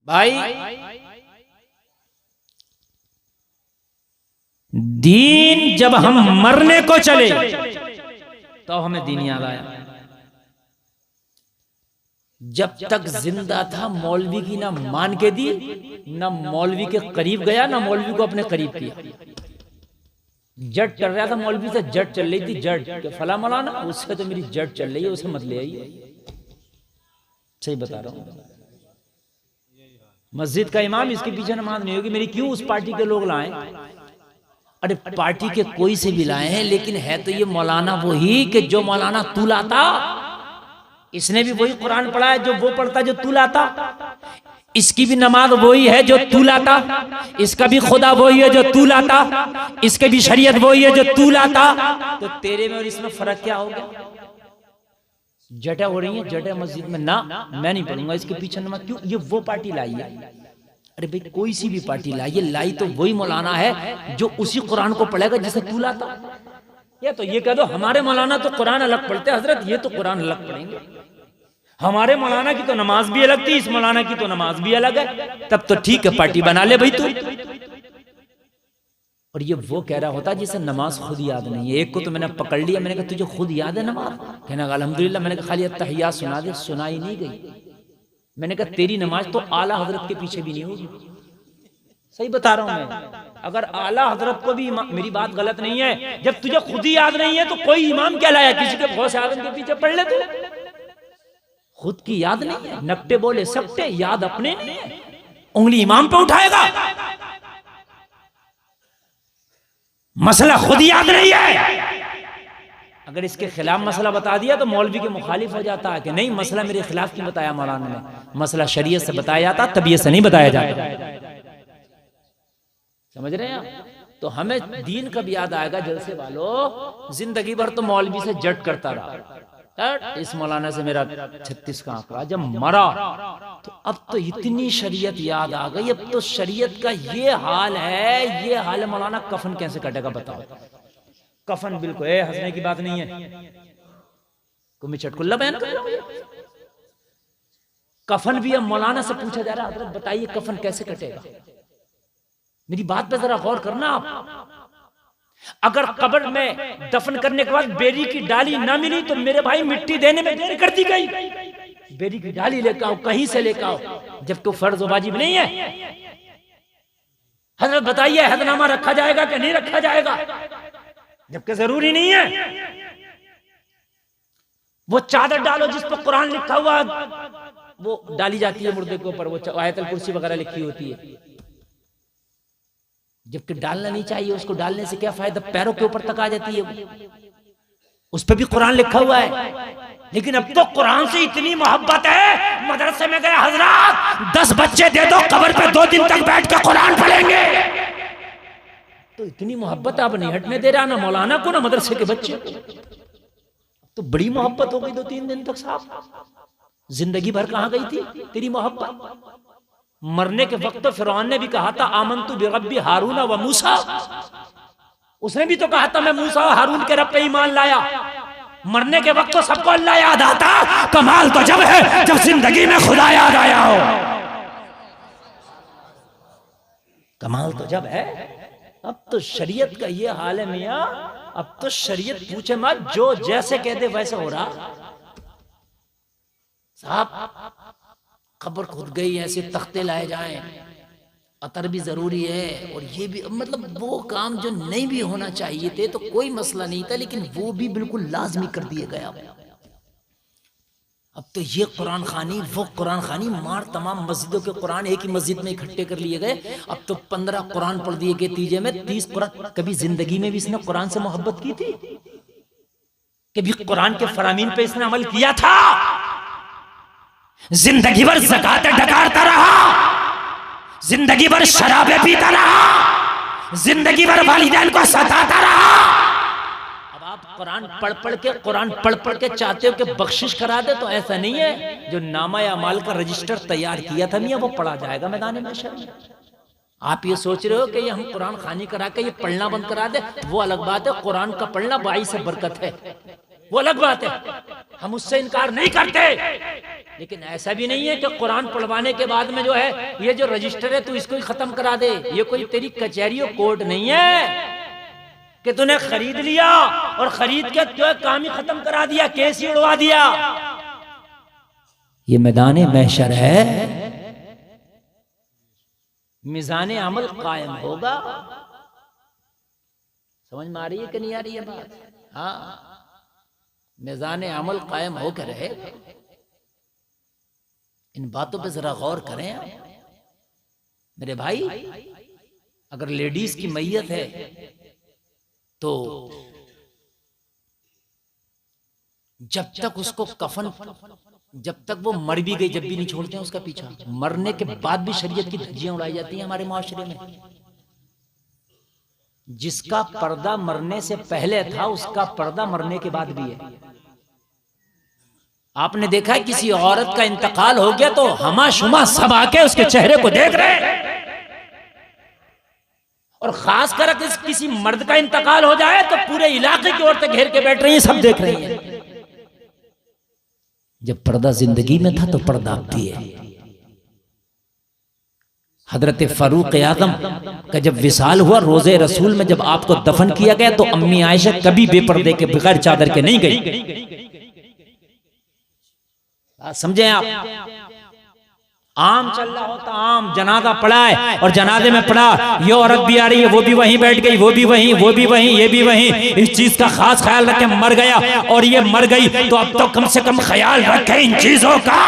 भाई दीन जब हम मरने को चले तो हमें दीन याद आया। जब तक जिंदा था मौलवी की ना मान के दी, ना मौलवी के करीब गया, ना मौलवी को अपने करीब किया। जट चल रहा था मौलवी से, जट चल रही थी, जट के फला मौलाना उससे तो मेरी जट चल रही है, उसे मत ले आइए। सही बता रहा हूं। मस्जिद का इमाम, इसके पीछे नमाज नहीं होगी मेरी, क्यों उस पार्टी के लोग लाएं? अरे पार्टी के कोई से भी लाए हैं, लेकिन है तो ये मौलाना वही कि जो मौलाना तू लाता। इसने भी वही कुरान पढ़ा है जो वो पढ़ता जो तू लाता। इसकी भी नमाज वही है जो तू लाता। इसका भी खुदा वही है जो तू लाता। इसके भी शरीयत वही है जो तू लाता। तो तेरे में और इसमें फर्क क्या हो गया? जटा हो रही है, जटा मस्जिद में ना, मैं नहीं पढ़ूंगा इसके पीछे नमाज। क्यों? ये वो पार्टी लाई है। अरे भाई कोई सी भी पार्टी लाई, लाई तो वही मौलाना है जो उसी कुरान को पढ़ेगा जिसे तू लाता। या तो ये कह दो हमारे मौलाना तो कुरान अलग पढ़ते हजरत, ये तो कुरान अलग पढ़ेंगे। हमारे मौलाना की तो नमाज भी अलग थी, इस मौलाना की तो नमाज भी अलग है। तब तो ठीक है, पार्टी बना ले भाई तू। और ये वो कह रहा होता जिसे नमाज खुद याद नहीं है। एक को तो मैंने पकड़ लिया, मैंने कहा तुझे खुद याद है नमाज? कहना अल्हम्दुलिल्लाह। मैंने कहा खाली तहियात सुना दे, सुनाई नहीं गई। मैंने कहा तेरी नमाज तो आला हजरत के पीछे भी नहीं होगी। सही बता रहा हूं मैं। अगर आला हजरत को भी, मेरी बात गलत नहीं है, जब तुझे खुद ही याद नहीं है तो कोई इमाम क्या लाया? किसी के गौसे आजम के पीछे पढ़ ले तू। खुद की याद नहीं है, नकटे बोले सकते, याद अपने नहीं है, उंगली इमाम पे उठाएगा। मसला खुद याद नहीं है। अगर इसके खिलाफ मसला बता दिया तो मौलवी के मुखालिफ हो जाता है कि नहीं मसला मेरे खिलाफ क्यों बताया मौलाना ने। मसला शरीयत से बताया जाता, तबीयत से नहीं बताया जाता। समझ रहे हैं आप? तो हमें दीन कब याद आएगा? जलसे वालों, जिंदगी भर तो मौलवी से जट करता रहा, इस मौलाना से मेरा 36 का आंकड़ा, जब मरा तो अब तो इतनी शरीयत याद आ गई। अब तो शरीयत का ये हाल है, ये हाल है। मौलाना कफन कैसे कटेगा बताओ? कफन बिल्कुल हंसने की बात नहीं है, मैं चटकुल्ला बयान कर रहा हूं। कफन भी अब मौलाना से पूछा जा रहा है, हजरत बताइए कफन कैसे कटेगा? मेरी बात पे जरा गौर करना आप। अगर कब्र में दफन करने के बाद बेरी की डाली ना मिली तो मेरे भाई मिट्टी देने में देर कर दी गई। बेरी की डाली लेकर आओ, कहीं से लेकर आओ, जब तो फर्ज वाजिब नहीं है। हजरत बताइए हदनामा रखा जाएगा कि नहीं रखा जाएगा? जबकि जरूरी नहीं है। वो चादर डालो जिस पर कुरान लिखा हुआ, वो डाली जाती है मुर्दे के ऊपर, वो आयतल कुर्सी वगैरह लिखी होती है, जबकि डालना नहीं चाहिए। उसको डालने से क्या फायदा? पैरों के ऊपर तक आ जाती है, उस पर भी कुरान लिखा हुआ है। लेकिन अब तो कुरान से इतनी मोहब्बत है, मदरसे में गए हजरत 10 बच्चे दे दो, कब्र पे 2 दिन तक बैठ कर कुरान पढ़ेंगे। तो इतनी मोहब्बत आप नहीं हटने दे रहा, ना मौलाना को ना मदरसे के बच्चे को। तो बड़ी मोहब्बत हो गई 2-3 दिन तक साहब। जिंदगी भर कहां गई थी तेरी मोहब्बत? मरने के वक्त तो फिरौन ने भी कहा था आमनतु बिरब्बी हारून व मूसा। उसने भी तो कहा था मैं मूसा और हारून के रब पे ईमान लाया। मरने के वक्त तो सबको अल्लाह याद आता। कमाल तो जब है जब जिंदगी में खुदा याद आया हो। कमाल तो जब है। अब तो शरीयत का ये हाल है मियां, अब तो शरीयत पूछे मत, जो जैसे कह दे वैसे हो रहा साहब। खबर खुद गई, ऐसे तख्ते लाए जाएं, अतर भी जरूरी है, और ये भी मतलब वो काम जो नहीं भी होना चाहिए थे तो कोई मसला नहीं था, लेकिन वो भी बिल्कुल लाजमी कर दिए गया। अब तो ये कुरान खानी वो कुरान खानी मार, तमाम मस्जिदों के कुरान एक ही मस्जिद में इकट्ठे कर लिए गए। अब तो 15 कुरान पढ़ दिए गए, तीजे में 30 कुरान। कभी जिंदगी में भी इसने कुरान से मोहब्बत की थी? कभी कुरान के फरामीन पे इसने अमल किया था? जिंदगी भर ज़कात डकारता रहा, जिंदगी भर शराबे पीता रहा, जिंदगी भर वालिदैन को सताता रहा। अब आप कुरान पढ़ पढ़ के चाहते हो कि बख्शिश करा दे, तो ऐसा नहीं है। जो नामा या माल का रजिस्टर तैयार किया था मियां, वो पढ़ा जाएगा मैदान में शर्म। आप ये सोच रहे हो कि ये हम कुरान खानी करा के ये पढ़ना बंद करा दे, वो अलग बात है। कुरान का पढ़ना बाई से बरकत है, वो अलग बात है, हम उससे इनकार नहीं करते। लेकिन ऐसा भी नहीं है कि कुरान पढ़वाने के बाद में जो है ये जो रजिस्टर है तू इसको ही खत्म करा दे। ये कोई तेरी कचहरी और कोर्ट नहीं है कि तूने खरीद लिया और खरीद के जो काम ही खत्म करा दिया, केस ही उड़वा दिया। ये मैदान महशर है, मिजान अमल कायम होगा। समझ में आ रही है कि नहीं आ रही है बात? हाँ, मिजान अमल कायम होकर रहे। इन बातों पे जरा गौर करें मेरे भाई। अगर लेडीज की मैयत है तो जब तक उसको कफन, जब तक वो मर भी गई, जब भी नहीं छोड़ते हैं उसका पीछा, मरने के बाद भी शरीयत की धज्जियां उड़ाई जाती हैं हमारे माशरे में। जिसका पर्दा मरने से पहले था उसका पर्दा मरने के बाद भी है। आपने देखा है किसी औरत का इंतकाल हो गया तो हमा शुमा सब आके उसके चेहरे को देख रहे हैं, और खास कर किसी मर्द का इंतकाल हो जाए तो पूरे इलाके की औरतें घेर के बैठ रही हैं, सब देख रही हैं। जब पर्दा जिंदगी में था तो पर्दा अब भी है। हजरत फारूक आजम का जब विसाल हुआ, रोजे रसूल में जब आपको दफन किया गया तो अम्मी आयशा कभी बेपर्दे के बगैर चादर के नहीं गई। समझे आप? आम चल रहा होता, आम जनाजा पड़ा है और जनाजे में पड़ा, ये औरत भी आ रही है, वो भी वहीं बैठ गई, वो भी वहीं, वो भी वहीं, ये भी वहीं। इस चीज का खास ख्याल रखें, मर गया और ये मर गई तो अब तो कम से कम ख्याल रखें इन चीजों का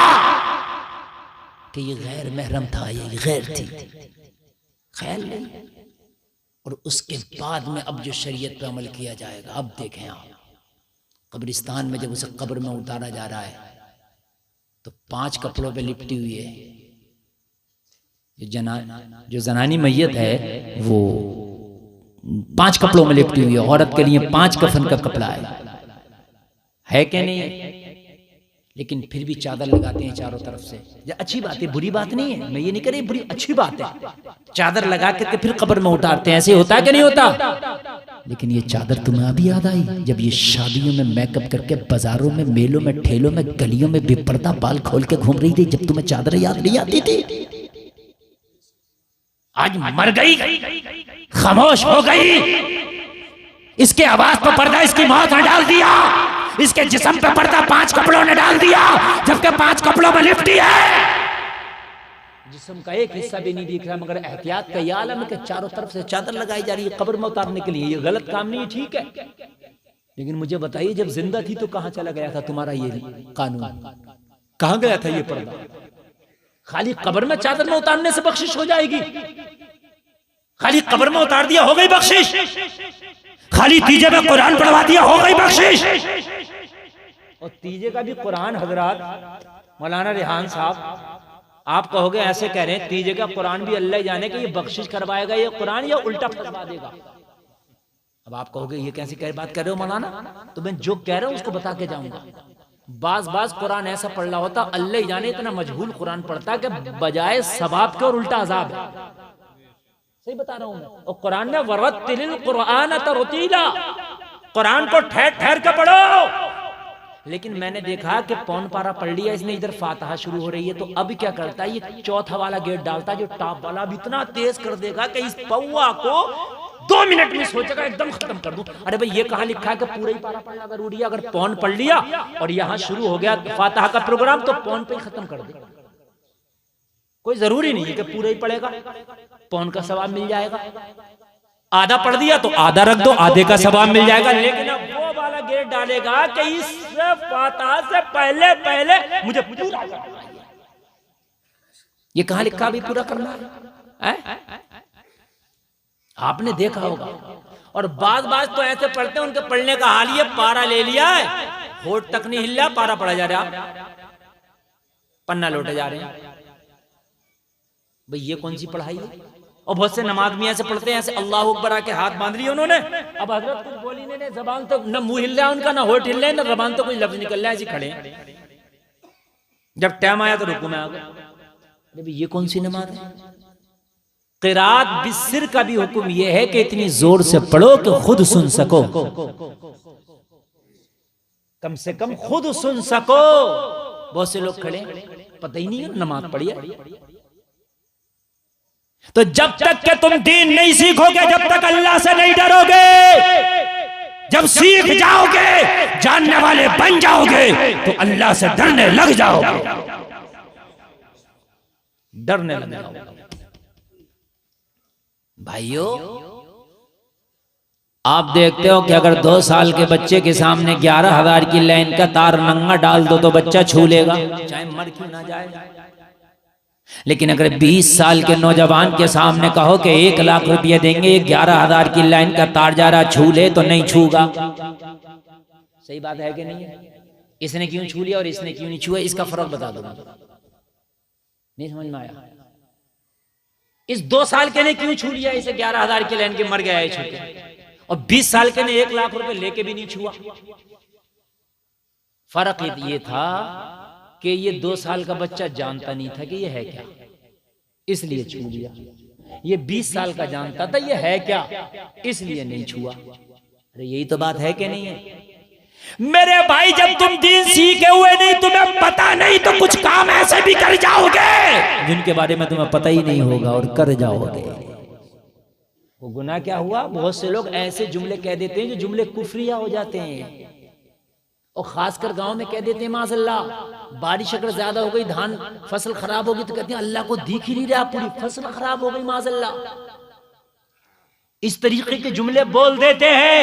कि ये गैर महरम था, ये गैर थी, ख्याल नहीं। और उसके बाद में अब जो शरीयत पे अमल किया जाएगा, अब देखें आप, कब्रिस्तान में जब उसे कब्र में उतारा जा रहा है तो 5 कपड़ों पे लिपटी हुई है। जो जनानी मैयत है वो 5 कपड़ों में लिपटी हुई है। औरत के लिए 5 कफन का कपड़ा है कि नहीं? लेकिन फिर भी चादर लगाते हैं चारों तरफ से। अच्छी बात है, बुरी बात नहीं है, मैं ये नहीं कह रही, बुरी अच्छी बात है। चादर लगा करके फिर कब्र में उतारते हैं, ऐसे होता है कि नहीं होता? लेकिन ये चादर तुम्हें अभी याद आई जब ये शादियों में मेकअप करके बाजारों में, मेलों में, ठेलों में, गलियों में बेपर्दा बाल खोल के घूम रही थी, जब तुम्हें चादर याद नहीं आती थी? आज मर गई, खामोश हो गई, इसके आवाज पर पर्दा इसकी मौत ने डाल दिया, इसके जिस्म पे पर्दा 5 कपड़ों ने डाल दिया, जबकि 5 कपड़ों में लिपटी है। जिस्म का एक हिस्सा भी नहीं दिख रहा, मगर एहतियात का यह आलम है कि चारों तरफ से चादर लगाई जा रही है कब्र में उतारने के लिए। ये गलत काम नहीं है, ठीक है, लेकिन मुझे बताइए जब जिंदा थी तो कहां चला गया था तुम्हारा ये कानून? कहां गया था ये पर्दा? खाली कब्र में चादर में उतारने से बख्शिश हो जाएगी? खाली कब्र में उतार दिया हो गई बख्शिश? खाली तीजे में कुरान पढ़वा दिया हो गई बख्शिश? और तीजे का भी कुरान, हजरात मौलाना रेहान साहब आप कहोगे ऐसे कह रहे हैं, तीजे का कुरान भी अल्लाह जाने कि ये बख्शिश करवाएगा ये कुरान या उल्टा फरमा देगा। अब आप कहोगे ये कैसी बात कर रहे हो मौलाना? तो मैं जो कह रहा हूं उसको बता के जाऊंगा। बाज कुरान ऐसा पढ़ रहा होता, अल्लाह ही जाने इतना मजहूल कुरान पढ़ता कि बजाय सवाब के और उल्टा अजाब है। सही बता रहा हूं मैं। और कुरान ने वरत्तिलिल कुरान तरतीला, कुरान को ठहर ठहर के पढ़ो। लेकिन मैंने देखा कि पौन पारा पढ़ लिया इसने, इधर फातिहा शुरू हो रही है तो अब क्या करता है, ये चौथा वाला गेट डालता है जो टॉप वाला, अब इतना तेज कर देगा कि इस पौवा को 2 मिनट में सोचेगा एकदम खत्म कर दूं। अरे भाई ये कहां लिखा है कि पूरा ही पारा पढ़ना जरूरी है? अगर पौन पढ़ लिया और यहां शुरू हो गया फातिहा का प्रोग्राम तो पौन पे ही खत्म कर दे। कोई जरूरी नहीं है कि पूरा ही पढ़ेगा, पौन का सवाब मिल जाएगा। आधा पढ़ दिया तो आधा रख दो, आधे का सवाब मिल जाएगा। लेकिन अब वो वाला गेट डालेगा कि इस फातिहा से पहले पहले मुझे पूरा करना है। ये कहां लिखा भी पूरा करना है? आपने देखा होगा। और बाज तो ऐसे पढ़ते हैं, उनके पढ़ने का हाल ये पारा ले लिया है, होठ तक नहीं हिल रहा, पारा पढ़ा जा रहा, पन्ना लौटे जा रहे हैं। भाई ये कौन सी पढ़ाई है? और बहुत से नमाज में ऐसे पढ़ते हैं, ऐसे अल्लाह अकबर आके हाथ बांध लिया उन्होंने, अब हजरत कुछ बोली नहीं, जबान तो न मुंह हिल रहा है उनका, ना होठ हिल रहे हैं, ना जबान तो कोई लफ्ज निकल रहा है, ऐसे खड़े हैं। जब टाइम आया तो रुकू में आ गया। अरे ये कौन सी नमाज है? क़िराअत बिस्सिर का भी हुक्म यह है कि इतनी जोर से पढ़ो कि खुद सुन सको। कम से कम खुद सुन सको। बहुत से लोग खड़े पता ही नहीं है नमाज पढ़ी है। तो जब तक के तुम दीन नहीं सीखोगे, जब तक अल्लाह से नहीं डरोगे, जब सीख जाओगे, जानने वाले बन जाओगे, तो अल्लाह से डरने लग जाओगे, डरने लग जाओगे। भाइयों, आप देखते हो कि अगर 2 साल के बच्चे के सामने 11,000 की लाइन का तार नंगा डाल दो तो बच्चा छू लेगा, चाहे मर क्यों ना जाए। लेकिन अगर 20 साल के नौजवान के सामने कहो कि 1 लाख रुपये देंगे, 11,000 की लाइन का तार जा रहा, छू ले, तो नहीं छूगा। सही बात है कि नहीं है? इसने क्यों छू लिया और इसने क्यों नहीं छुआ, इसका फर्क बता दो। नहीं समझ में आया? इस 2 साल के ने क्यों छू लिया, इसे 11,000 की लाइन के मर गया है छूके, और 20 साल के ने 1 लाख रुपए लेके भी नहीं छुआ। फर्क ये था कि ये 2 साल का बच्चा जानता नहीं था कि ये है क्या, इसलिए छू लिया। ये 20 साल का जानता था ये है क्या, इसलिए नहीं छुआ। अरे यही तो बात है कि नहीं है मेरे भाई? जब तुम दीन सीखे हुए नहीं, तुम्हें पता नहीं, तो कुछ काम ऐसे भी कर जाओगे जिनके बारे में तुम्हें पता ही नहीं होगा और कर जाओगे। वो गुनाह क्या हुआ? बहुत से लोग ऐसे जुमले कह देते हैं जो जुमले कुफरिया हो जाते हैं, और खासकर गांव में कह देते हैं माज़अल्लाह, बारिश अगर ज्यादा हो गई, धान फसल खराब होगी, तो कहते हैं अल्लाह को दिख ही नहीं रहा, पूरी फसल खराब हो गई माज़अल्लाह। इस तरीके के जुमले बोल देते हैं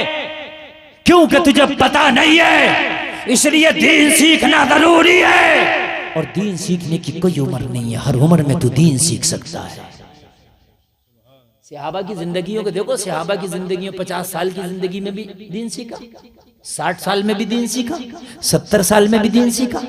क्योंकि तुझे पता नहीं है, इसलिए दीन सीखना जरूरी है। और दीन सीखने की कोई उम्र नहीं है, हर उम्र में तू दीन सीख सकता है। सहाबा की जिंदगियों को देखो, सहाबा की जिंदगियों 50 साल की जिंदगी में भी दीन सीखा, 60 साल में भी दीन सीखा, 70 साल में भी दीन सीखा।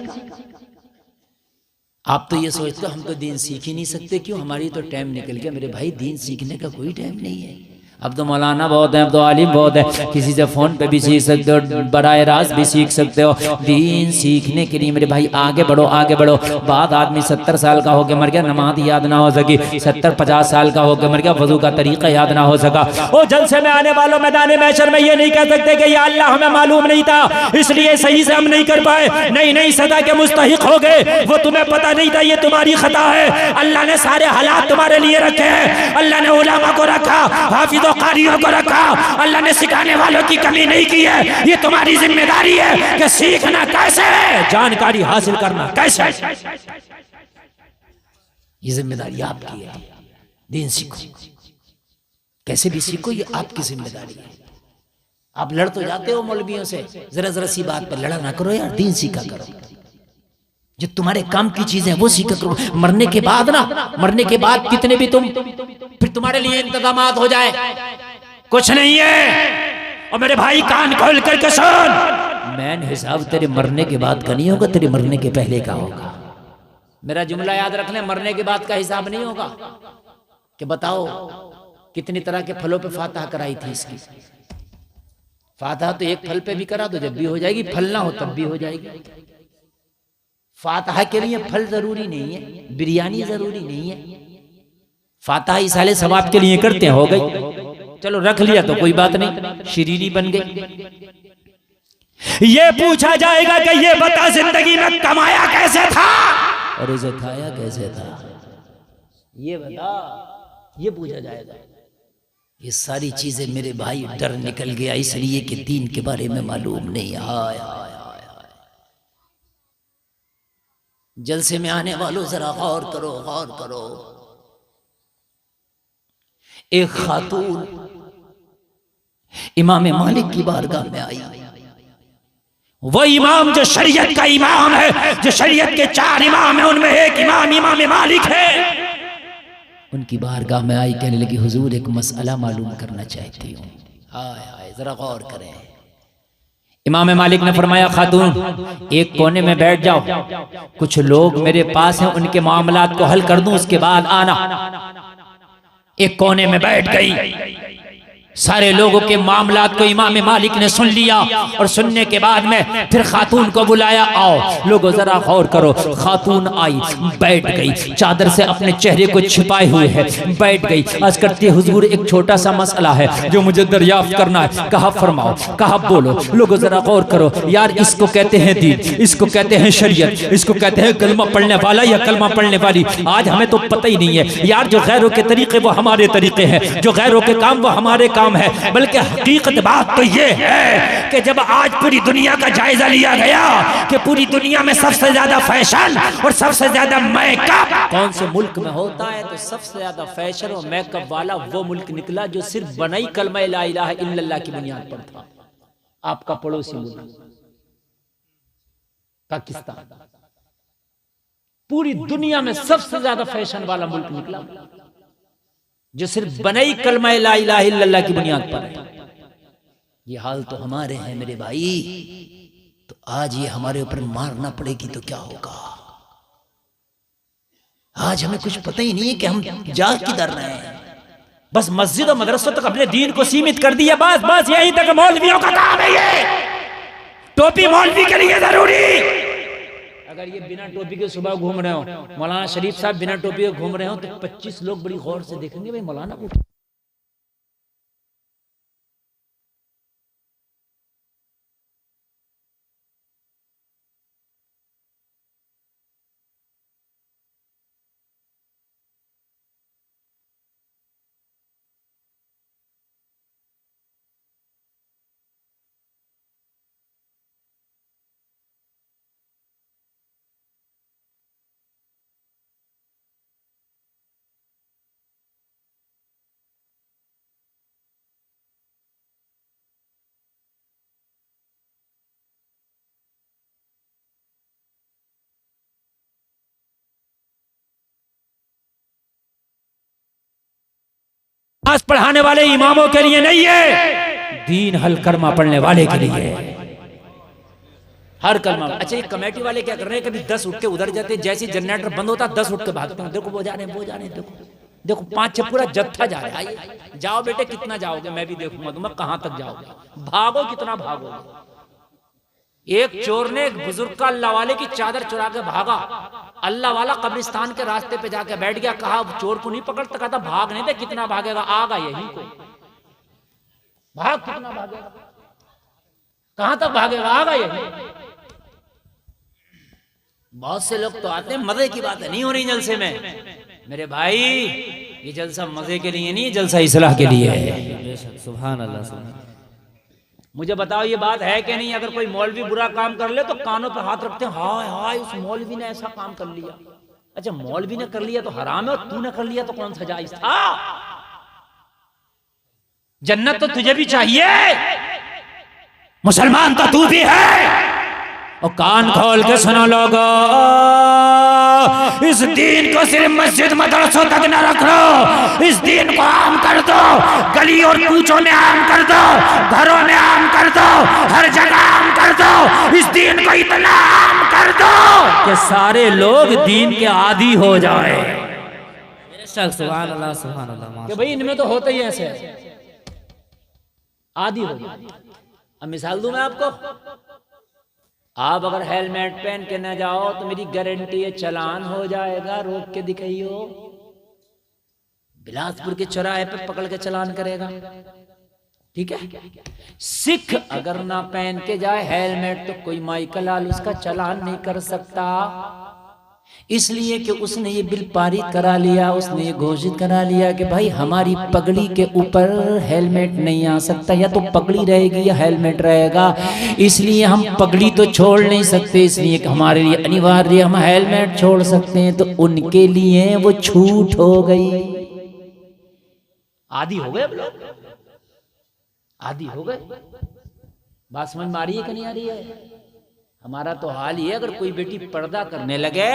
आप तो ये सोचते हो हम तो दीन सीख ही नहीं सकते, क्यों? हमारी तो टाइम निकल गया। मेरे भाई, दीन सीखने का कोई टाइम नहीं है। अब तो मौलाना बहुत है, अब तो आलिम बहुत है, किसी से फोन पे भी सीख सकते हो, बराह रास्त भी सीख सकते हो। दीन सीखने के लिए मेरे भाई आगे बढ़ो, आगे बढ़ो। बाद आदमी 70 साल का होकर मर गया, नमाज याद ना हो सकी, 70-50 साल का होकर मर गया, वजू का तरीका याद ना हो सका। ओ जलसे में आने वालों मैदान महशर में ये नहीं कह सकते कि या अल्लाह हमें मालूम नहीं था इसलिए सही से हम नहीं कर पाए। नहीं नहीं, सदा के मुस्तहिक हो गए, वो तुम्हें पता नहीं था, ये तुम्हारी खता है। अल्लाह ने सारे हालात तुम्हारे लिए रखे हैं। अल्लाह ने उलमा को रखा, हाफिज़ कारियों को रखा, अल्लाह ने सिखाने वालों की कमी नहीं की है। ये तुम्हारी जिम्मेदारी है कि सीखना कैसे है, जानकारी हासिल करना कैसे है, ये जिम्मेदारी आपकी है। दीन सीखो, कैसे भी सीखो, ये आपकी जिम्मेदारी है। आप लड़ तो जाते हो मौलवियों से, जरा सी बात पर लड़ा ना करो यार, दीन सीखा करो। जो तुम्हारे काम की चीजें वो सीखा करो। मरने के बाद ना, मरने के बाद कितने भी तुम फिर तुम्हारे लिए इंतजामात हो जाए, कुछ नहीं है। और मेरे भाई कान खोल करके सुन, मैन हिसाब तेरे मरने के बाद का नहीं होगा, तेरे मरने के पहले का होगा। मेरा जुमला याद रखना, मरने के बाद का हिसाब नहीं होगा कि बताओ कितनी तरह के फलों पे फातहा कराई थी इसकी। फातहा तो एक फल पे भी करा दो जब भी हो जाएगी, फल ना हो तब भी हो जाएगी। फातहा के लिए फल जरूरी नहीं है, बिरयानी जरूरी नहीं है। फातहा इसाले सवाब के लिए करते हैं, हो गई, चलो रख लिया तो कोई बात नहीं, शीरीनी बन गई। ये पूछा जाएगा कि ये बता जिंदगी में कमाया कैसे था और इसे खाया कैसे था, ये बता, ये पूछा जाएगा। ये सारी चीजें मेरे भाई डर निकल गया इसलिए कि दीन के बारे में मालूम नहीं। हाय हाय हाय, जलसे में आने वालों जरा गौर करो, गौर करो। एक खातून इमाम मालिक की बारगाह में आई, वो इमाम जो शरीयत का इमाम है, जो शरीयत के 4 इमाम है उनमें एक इमाम इमाम मालिक है। उनकी बारगाह में आई, कहने लगी हुजूर एक मसला मालूम करना चाहती हूँ। हाय हाय, जरा गौर करें। इमाम मालिक ने फरमाया खातून एक कोने में बैठ जाओ, कुछ लोग मेरे पास हैं, उनके मामलात को हल कर दूं, उसके बाद आना। एक कोने में बैठ गई। सारे लोगों के मामलात को इमाम मालिक ने सुन लिया और सुनने के बाद में फिर खातून को बुलाया, आओ लोगों जरा गौर करो। खातून आई, बैठ गई, चादर से अपने चेहरे को छिपाए हुए है, बैठ गई। आज करती हुजूर एक छोटा सा मसला है जो मुझे दरियाफ्त करना है। कहा फरमाओ, कहा बोलो। लोगों जरा गौर करो यार, इसको कहते हैं दीन, इसको कहते हैं शरीयत, इसको कहते हैं कलमा पढ़ने वाला या कलमा पढ़ने वाली। आज हमें तो पता ही नहीं है यार, जो गैरों के तरीके वो हमारे तरीके हैं, जो गैरों के काम वो हमारे काम है। बल्कि हकीकत बात तो ये है कि जब आज पूरी दुनिया का जायजा लिया गया कि पूरी दुनिया में सबसे ज्यादा फैशन और सबसे ज्यादा मेकअप कौन से मुल्क में होता है, तो सबसे ज्यादा फैशन और मेकअप वाला वो मुल्क निकला जो सिर्फ बनाई कलमा ला इलाहा इल्लल्लाह की बुनियाद पर था। आपका पड़ोसी मुल्क पाकिस्तान पूरी दुनिया में सबसे ज्यादा फैशन वाला मुल्क निकला जो सिर्फ बनाई कलमा ला इलाहा इल्लल्लाह की बुनियाद पर है। ये हाल तो हमारे हैं मेरे भाई, तो आज ये हमारे ऊपर मारना पड़ेगी तो क्या होगा। आज हमें कुछ पता ही नहीं है कि हम जा किधर रहे हैं। बस मस्जिद और मदरसों तक अपने दीन को सीमित कर दिया, बस बस यहीं तक मौलवियों का काम है। ये टोपी मौलवी के लिए जरूरी। अगर ये बिना टोपी के सुबह घूम रहे हो, मौलाना शरीफ साहब बिना टोपी के घूम रहे हो, तो 25 लोग बड़ी गौर से देखेंगे, भाई मौलाना को। नमाज पढ़ाने वाले इमामों के लिए नहीं है, दीन हल कलमा पढ़ने वाले के लिए हर कलमा। अच्छा, ये कमेटी वाले क्या कर रहे हैं, कभी 10 उठ के उधर जाते हैं, जैसे जनरेटर बंद होता 10 उठ के भागते हैं। देखो वो जाने देखो देखो 5-6 पूरा जत्था जा रहा है। जाओ बेटे, कितना जाओगे, मैं भी देखूंगा तुम्हें कहां तक जाओगे, भागो कितना भागोगे। एक चोर ने एक बुजुर्ग का अल्लाह वाले की चादर चुरा के भागा। अल्लाह वाला कब्रिस्तान के रास्ते पे जाके बैठ गया। कहा चोर को नहीं पकड़ता, कहता भाग नहीं दे, कितना भागेगा, आगा यही को भाग, कितना भागेगा, कहां तक भागेगा, आगा यही। बहुत से लोग तो आते हैं, मजे की बात है, नहीं हो रही जलसे में। मेरे भाई ये जलसा मजे के लिए नहीं, जलसा इस्लाह के लिए है। सुभान अल्लाह, सुभान। मुझे बताओ ये बात है कि नहीं, अगर कोई मौलवी बुरा काम कर ले तो कानों पे हाथ रखते हैं, हाय हाय उस मौलवी ने ऐसा काम कर लिया। अच्छा, मौलवी ने कर लिया तो हराम है, और तूने कर लिया तो कौन सा जायज था। जन्नत तो तुझे भी चाहिए, मुसलमान तो तू भी है। और कान खोल के सुनो लोगो, इस दीन को सिर्फ मस्जिद मदरसों तक न रखो, इस दीन को आम कर दो, गली और कूचों में आम कर दो, घरों में आम कर दो, हर जगह आम कर दो। इस दीन को इतना आम कर दो कि सारे लोग दीन के आदी हो जाए। सुभान अल्लाह, सुभान अल्लाह। कि भाई इनमें तो होता ही ऐसे, आदी हो जाए। अब मिसाल दूं मैं आपको, आप अगर हेलमेट पहन के न जाओ तो मेरी गारंटी है चालान हो जाएगा। रोक के दिखाइयो, बिलासपुर के चौराहे पे पकड़ के चालान करेगा, ठीक है। सिख अगर ना पहन के जाए हेलमेट तो कोई माइकल लाल उसका चालान नहीं कर सकता, इसलिए कि उसने ये बिल पारित करा लिया, उसने ये घोषित करा लिया कि भाई हमारी पगड़ी के ऊपर हेलमेट नहीं आ सकता, या तो पगड़ी रहेगी या हेलमेट रहेगा। इसलिए हम पगड़ी तो छोड़ नहीं सकते, इसलिए हमारे लिए अनिवार्य हम हेलमेट छोड़ सकते हैं। तो उनके लिए वो छूट हो गई। आदी हो गए, आदी हो गए। बात समझ में आ रही है कि नहीं आ रही है। हमारा तो हाल ही है, अगर कोई बेटी पर्दा करने लगे,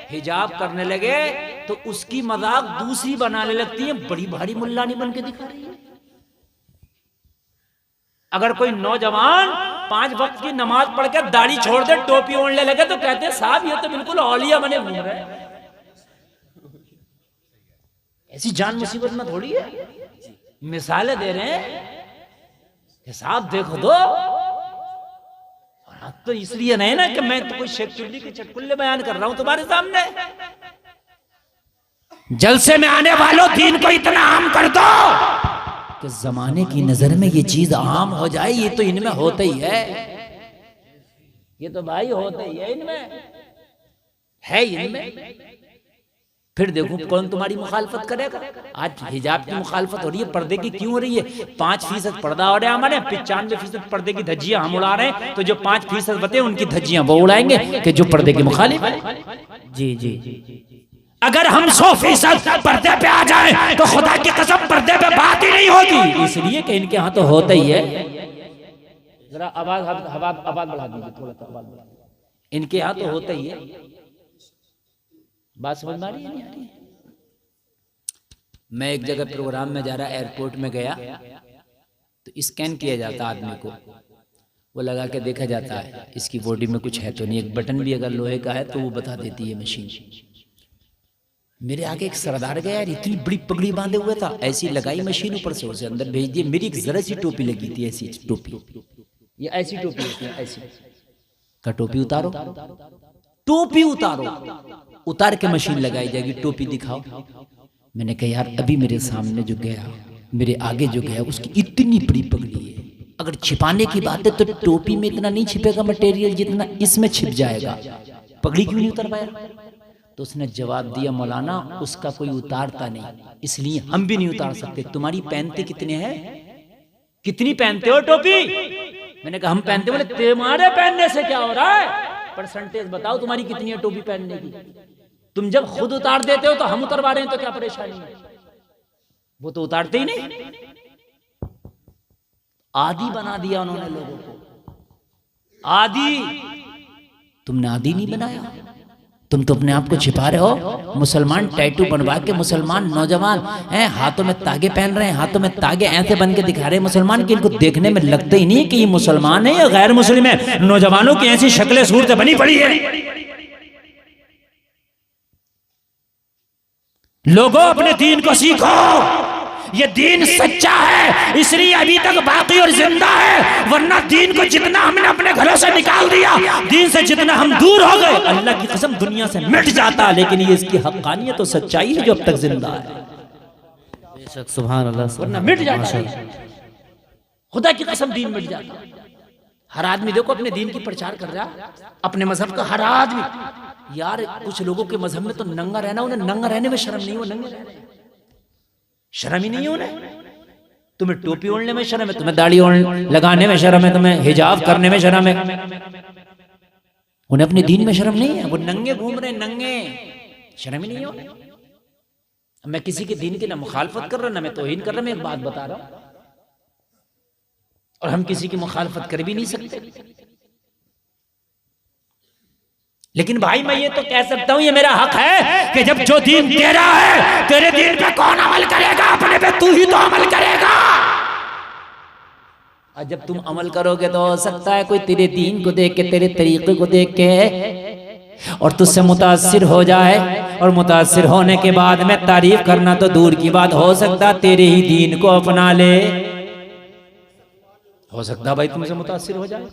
हिजाब करने लगे, तो उसकी मजाक दूसरी बनाने लगती है, बड़ी भारी मुल्लानी बन के दिखा रही है। अगर कोई नौजवान 5 वक्त की नमाज पढ़ के दाढ़ी छोड़ दे, टोपी ओढ़ने लगे, तो कहते हैं साहब ये तो बिल्कुल औलिया बने घूम रहे हैं। ऐसी जान मुसीबत में थोड़ी है। मिसालें दे रहे हैं, हिसाब देखो दो। और तो इसलिए नहीं ना कि मैं तो कोई शेख चुल्ली के चटकुल्ले बयान कर रहा हूं तुम्हारे सामने। जलसे में आने वालों, दीन को इतना आम कर दो कि जमाने की नजर में ये चीज आम हो जाए। ये तो इनमें होता ही है, ये तो भाई होता ही है, इनमें है, इनमें। फिर देखो कौन तुम्हारी मुखालफत करेगा। आज हिजाब की मुखालफत हो रही है, पर्दे की क्यों हो रही है? 5% पर्दा हो रहा है हमारे, 95% पर्दे की धज्जियां हम उड़ा रहे हैं। तो जो 5% बते उनकी धज्जियां वो उड़ाएंगे कि जो पर्दे के मुखालिफ है। जी जी जी। अगर हम 100% पर्दे पे आ जाएं तो खुदा की कसम पर्दे पे बात ही नहीं होगी, इसलिए कि इनके यहाँ तो होता ही है। जरा आवाज आवाज बढ़ा दीजिए, थोड़ा सा आवाज बढ़ा दीजिए। इनके यहाँ तो होता ही है। बात समझ में आ रही है नहीं आ रही? मैं एक जगह प्रोग्राम में जा रहा, एयरपोर्ट में गया तो स्कैन किया जाता आदमी को, वो लगा के देखा जाता है इसकी बॉडी में कुछ है तो नहीं। एक बटन भी अगर लोहे का है तो वो बता देती है मशीन। मेरे आगे एक सरदार गया यार, इतनी बड़ी पगड़ी बांधे हुए था, ऐसी लगाई मशीन, ऊपर से उसे अंदर भेज दिए। मेरी एक जरा सी टोपी लगी थी, ऐसी टोपी, ये ऐसी टोपी होती है, ऐसी का टोपी उतारो, टोपी उतारो, उतार के मशीन लगाई जाएगी, टोपी दिखाओ। मैंने कहा यार अभी मेरे सामने जो गया, मेरे आगे जो गया, उसकी इतनी बड़ी पगड़ी है, अगर छिपाने की बात है तो टोपी में इतना नहीं छिपेगा मटेरियल जितना इसमें छिप जाएगा, पगड़ी क्यों नहीं उतर पाया? तो उसने जवाब दिया मौलाना उसका कोई उतारता नहीं, इसलिए हम भी नहीं उतार सकते। तुम्हारी पहनते कितने हैं, कितनी पहनते हो टोपी? मैंने कहा हम पहनते। बोले तुम्हारे पहनने से क्या हो रहा है, परसेंटेज बताओ तुम्हारी कितनी है टोपी पहनने की। तुम जब खुद उतार देते हो तो हम उतरवा रहे हैं तो क्या परेशानी है? वो तो उतारते ही नहीं। आदी बना दिया उन्होंने लोगों को, आदी। तुमने आदी नहीं बनाया, तुम तो अपने आप को छिपा रहे हो। मुसलमान टैटू बनवा के, मुसलमान नौजवान हैं हाथों में तागे पहन रहे हैं, हाथों में तागे ऐसे बन के दिखा रहे हैं मुसलमान कि इनको देखने में लगता ही नहीं कि ये मुसलमान है या गैर मुस्लिम है। नौजवानों की ऐसी शक्लें सूरतें बनी पड़ी है। लोगों अपने दीन को सीखो, ये दीन सच्चा है इसलिए अभी तक बाकी और जिंदा है, वरना दीन को जितना हमने अपने घरों से निकाल दिया, दीन से जितना हम दूर हो गए, अल्लाह की कसम दुनिया से मिट जाता। लेकिन ये इसकी हक्कानियत तो सच्चाई है जो अब तक जिंदा है, बेशक सुभान अल्लाह, वरना मिट जाता है। खुदा की कसम दीन मिट जाता। हर आदमी देखो अपने दीन की प्रचार कर रहा, अपने मजहब का हर आदमी। यार कुछ लोगों के मजहब में तो नंगा रहना, उन्हें नंगा रहने में शर्म नहीं, वो नंगे रहने शर्म ही नहीं है उन्हें। तुम्हें टोपी ओढ़ने में शर्म है, तुम्हें दाढ़ी लगाने में शर्म है, तुम्हें हिजाब करने में शर्म है, उन्हें अपने दीन में शर्म नहीं है। वो नंगे घूम रहे, नंगे, शर्म ही नहीं है। मैं किसी के दीन की ना मुखालफत कर रहा ना मैं तौहीन कर रहा, मैं एक बात बता रहा हूं, और हम किसी की मुखालफत कर भी नहीं सकते। लेकिन भाई मैं ये तो कह सकता हूं, ये मेरा हक है कि जब जो दीन तेरा है, तेरे दीन पे कौन अमल करेगा? अपने पे तू ही तो अमल करेगा। और जब तुम अमल करोगे तो हो सकता है कोई तेरे दीन को देख के, तेरे तरीके को देख के और तुझसे मुतासिर हो जाए, और मुतासिर होने के बाद में तारीफ करना तो दूर की बात, हो सकता तेरे ही दीन को अपना ले। हो सकता भाई तुमसे मुतासिर हो जाए,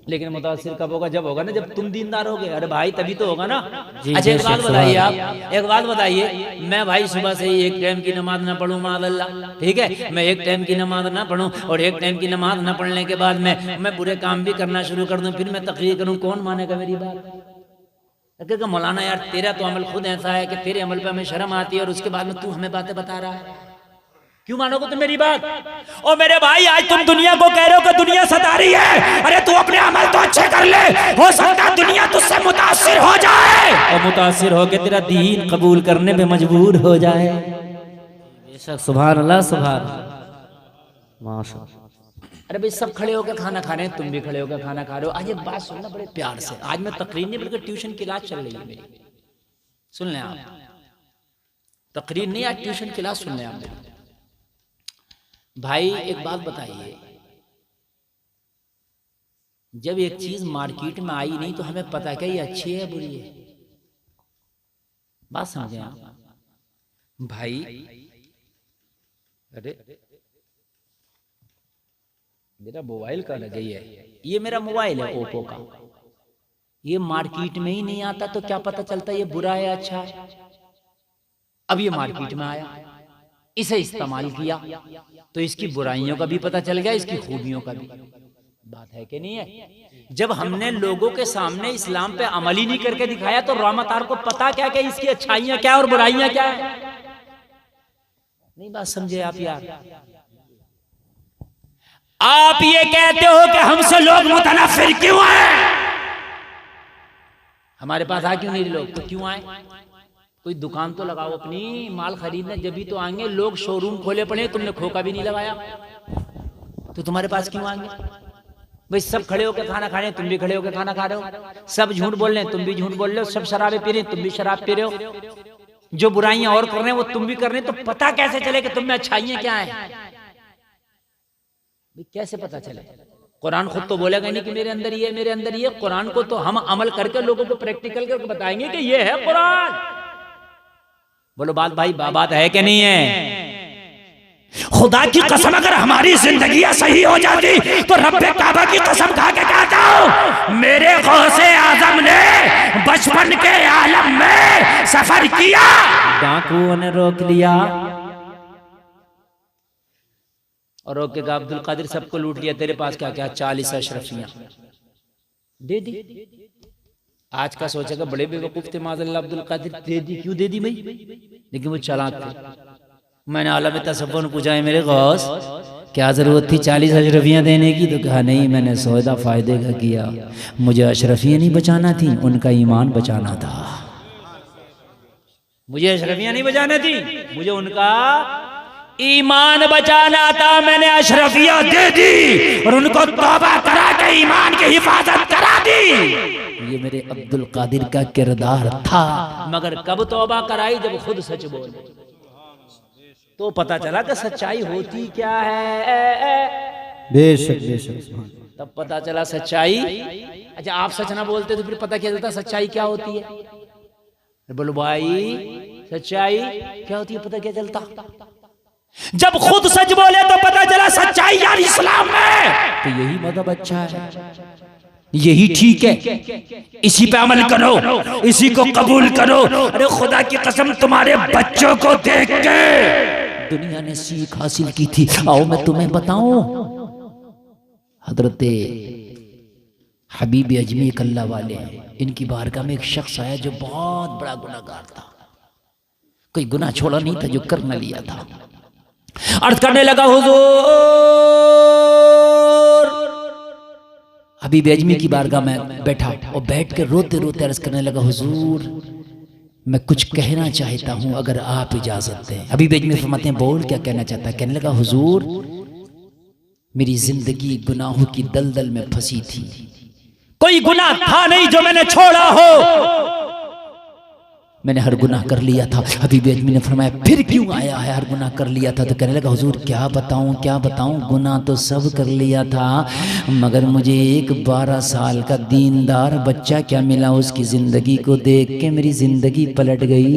लेकिन मुतासिर कब होगा? जब होगा ना जब तुम दीनदार होगे। अरे भाई तभी तो होगा ना। अच्छा एक बात बताइए, आप एक बात बताइए, मैं भाई सुबह से ही एक टाइम की नमाज ना पढ़ूं मादल्ला, ठीक है, मैं एक टाइम की नमाज ना पढ़ूं और एक टाइम की नमाज ना पढ़ने के बाद मैं बुरे काम भी करना शुरू कर दूं, फिर मैं तकरीर करूं, कौन मानेगा मेरी बात? क्योंकि मौलाना यार तेरा तो अमल खुद ऐसा है कि तेरे अमल पे हमें शर्म आती है और उसके बाद में तू हमें बातें बता रहा है, क्यों मानोगे तुम मेरी बात? ओ मेरे भाई आज तुम दुनिया को कह रहे हो कि दुनिया सता रही है, अरे तू अपने अमल तो अच्छे कर ले, हो सकता है दुनिया तुझसे मुतासिर हो जाए और मुतासिर होके तेरा दीन कबूल करने में मजबूर हो जाए। बेशक सुभान अल्लाह, सुभान माशाअल्लाह। अरे भाई सब खड़े होकर खाना खा रहे हैं, तुम भी खड़े होकर खाना खा रहे हो। आज एक बात सुनना बड़े प्यार से, आज मैं तकरीर नहीं बल्कि ट्यूशन की क्लास चल रही है मेरी, सुन लें आप। तकरीर नहीं, आज ट्यूशन की क्लास सुन लें आप। भाई एक बात बताइए, जब एक चीज मार्केट में आई नहीं तो हमें पता क्या ये अच्छी है बुरी है? बात समझे आप? भाई अरे मेरा मोबाइल का लग गई है, ये मेरा मोबाइल है ओप्पो का, ये मार्केट में ही नहीं आता तो क्या पता चलता ये बुरा है अच्छा है। अब ये मार्केट में आया, इसे इस्तेमाल किया तो इसकी बुराइयों का भी पता चल गया, इसकी खूबियों का भी। बात है कि नहीं है? जब हमने लोगों के सामने इस्लाम पे अमल ही नहीं करके दिखाया तो रामतार को पता क्या क्या इसकी अच्छाइयां क्या और बुराइयां क्या है? नहीं बात समझे आप यार? आप ये कहते हो कि हमसे लोग मुतनफिर क्यों आए? हमारे पास आ क्यों नहीं लोग? तो क्यों आए? कोई दुकान तो लगाओ अपनी, माल खरीदने जब भी तो आएंगे। लोग शोरूम खोले पड़े, तुमने खोखा भी नहीं लगाया तो तुम्हारे पास क्यों आएंगे? भाई सब खड़े होकर खाना खा रहे हैं, तुम भी खड़े होकर खाना खा रहे हो। सब झूठ बोल रहे हैं, तुम भी झूठ बोल रहे हो। सब शराबे पी रहे हैं, तुम भी शराब पी रहे हो। जो बुराइयां और कर रहे हैं वो तुम भी कर रहे हैं। तो पता कैसे चले कि तुम में अच्छाइयां क्या है? कैसे पता चले? कुरान खुद तो बोलेगा नहीं कि मेरे अंदर ये मेरे अंदर ये। कुरान को तो हम अमल करके लोगों को प्रैक्टिकल करके बताएंगे कि ये है कुरान। बोलो बात भाई, बात है कि नहीं है? खुदा की कसम अगर हमारी जिंदगी सही हो जाती तो रब्बे काबा की कसम खा के कहता हूं, मेरे गौसे आजम ने बचपन के आलम में सफर किया, डाकुओं ने रोक लिया और रोक के कहा अब्दुल कादिर सबको लूट लिया, तेरे पास क्या क्या? 40 अशरफियां दे दी। आज का सोचेगा बड़े बेवकूफ थे माज़अल्लाह अब्दुल कादिर, दे दी क्यों दे दी भाई? लेकिन वो चालाक थे। मैंने आलम तसव्वुर पूछा है मेरे गौस क्या जरूरत थी 40 अशरफियां देने की? तो कहा नहीं, मैंने सौदा फायदे का किया, मुझे अशरफियां नहीं बचाना थी, उनका ईमान बचाना था। मुझे अशरफियां नहीं बचाना थी, मुझे उनका ईमान बचाना था। मैंने अशरफियां दे दी और उनको तौबा करा के ईमान की हिफाजत करा दी। ये मेरे अब्दुल कादिर का किरदार था। मगर कब तौबा कराई? जब खुद सच बोले तो पता चला कि सच्चाई होती क्या है। बेशक बेशक, तब पता चला सच्चाई। अच्छा आप सच ना बोलते तो फिर पता क्या चलता सच्चाई क्या होती है? बोलो भाई सच्चाई क्या होती है? पता क्या चलता? जब खुद सच बोले तो पता चला सच्चाई यार इस्लाम में तो यही मतलब अच्छा है, यही ठीक है, इसी पे अमल करो, इसी को कबूल करो। अरे खुदा की कसम तुम्हारे बच्चों को देख के दुनिया ने सीख हासिल की थी। आओ मैं तुम्हें बताऊं, हजरत हबीब अजमी कल्ला वाले इनकी बारगाह में एक शख्स आया जो बहुत बड़ा गुनाहगार था, कोई गुनाह छोड़ा नहीं था जो कर न लिया था। अर्ज करने लगा हुजूर, हबीब अजमी की बारगाह में बैठा और बैठ के रोते रोते अर्ज करने लगा हुजूर मैं कुछ कहना चाहता हूं अगर आप इजाजत दें। हबीब अजमी फरमाते हैं बोल क्या कहना चाहता है? कहने लगा हुजूर मेरी जिंदगी गुनाहों की दलदल में फंसी थी, कोई गुनाह था नहीं जो मैंने छोड़ा हो, मैंने हर गुनाह कर लिया था। हबीब अजमी ने फरमाया फिर क्यों आया है? हर गुनाह कर लिया था। तो कहने लगा हुजूर क्या बताऊं, गुनाह तो सब कर लिया था मगर मुझे एक 12 साल का दीनदार बच्चा क्या मिला, उसकी जिंदगी को देख के मेरी जिंदगी पलट गई,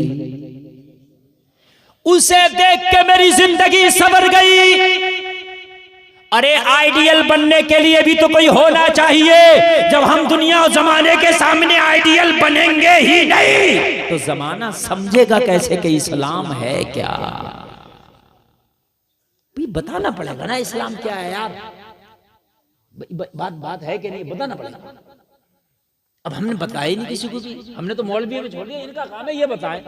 उसे देख के मेरी जिंदगी संवर गई। अरे आइडियल बनने के लिए भी तो कोई होना चाहिए। जब हम दुनिया और जमाने के सामने आइडियल बनेंगे ही नहीं तो जमाना समझेगा कैसे कि इस्लाम है क्या? भी बताना पड़ेगा ना इस्लाम क्या है यार। बात है कि नहीं? बताना पड़ेगा। अब हमने बताया ही नहीं किसी को भी, हमने तो मौलवी में छोड़ दिया, इनका काम है ये बताएं।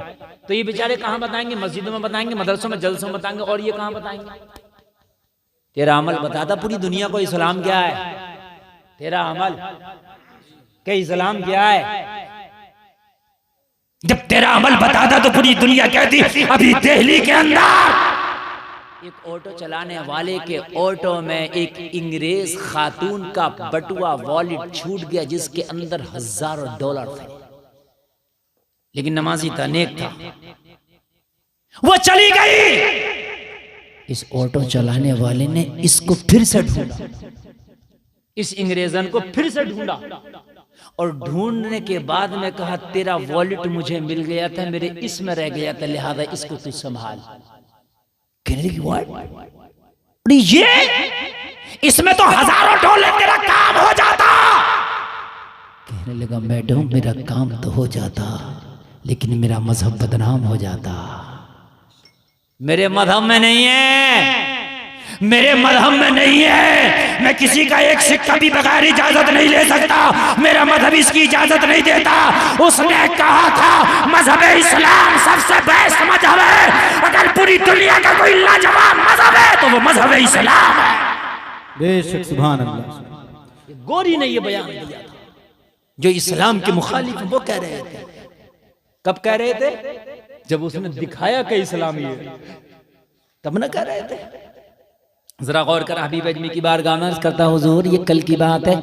तो ये बेचारे कहाँ बताएंगे? मस्जिदों में बताएंगे, मदरसों में जलसों में बताएंगे, और ये कहाँ बताएंगे? तेरा अमल बताता पूरी दुनिया को इस्लाम क्या है। तेरा अमल के इस्लाम क्या है? जब तेरा अमल बताता तो पूरी दुनिया कहती अभी दिल्ली के अंदर एक ऑटो चलाने वाले के ऑटो में एक अंग्रेज खातून का बटुआ वॉलेट छूट गया जिसके अंदर हजारों डॉलर थे, लेकिन नमाजी था, नेक था, वो चली गई। इस ऑटो चलाने वाले ने इसको फिर से ढूंढा, इस अंग्रेजन को फिर से ढूंढा और ढूंढने के बाद में कहा तेरा वॉलेट मुझे मिल गया था, मेरे इसमें रह गया था, लिहाजा इसको तू संभाल। कहने लगी व्हाट, ये इसमें तो हजारों डॉलर तेरा काम हो जाता। कहने लगा मैडम मेरा काम तो हो जाता लेकिन मेरा मजहब बदनाम हो जाता। मेरे मजहब में नहीं है, मेरे मजहब में नहीं है। मैं किसी का एक सिक्का भी बगैर इजाजत नहीं ले सकता, मेरा मजहब इसकी इजाजत नहीं देता। उसने कहा था मजहब इस्लाम सबसे बेस्ट मजहब है, अगर पूरी दुनिया का कोई लाजवाब मजहब है तो वो मजहब इस्लाम है। बेशक सुभान अल्लाह। गोरी ने ये बयान दिया था, जो इस्लाम के मुखालिफ वो कह रहे थे। कब कह रहे थे? जब उसने दिखाया कि इस्लाम ये, तब ना कह रहे थे। जरा गौर कर, हबीब अजमी की बारगाह में अर्ज करता हुजूर ये कल की बात है,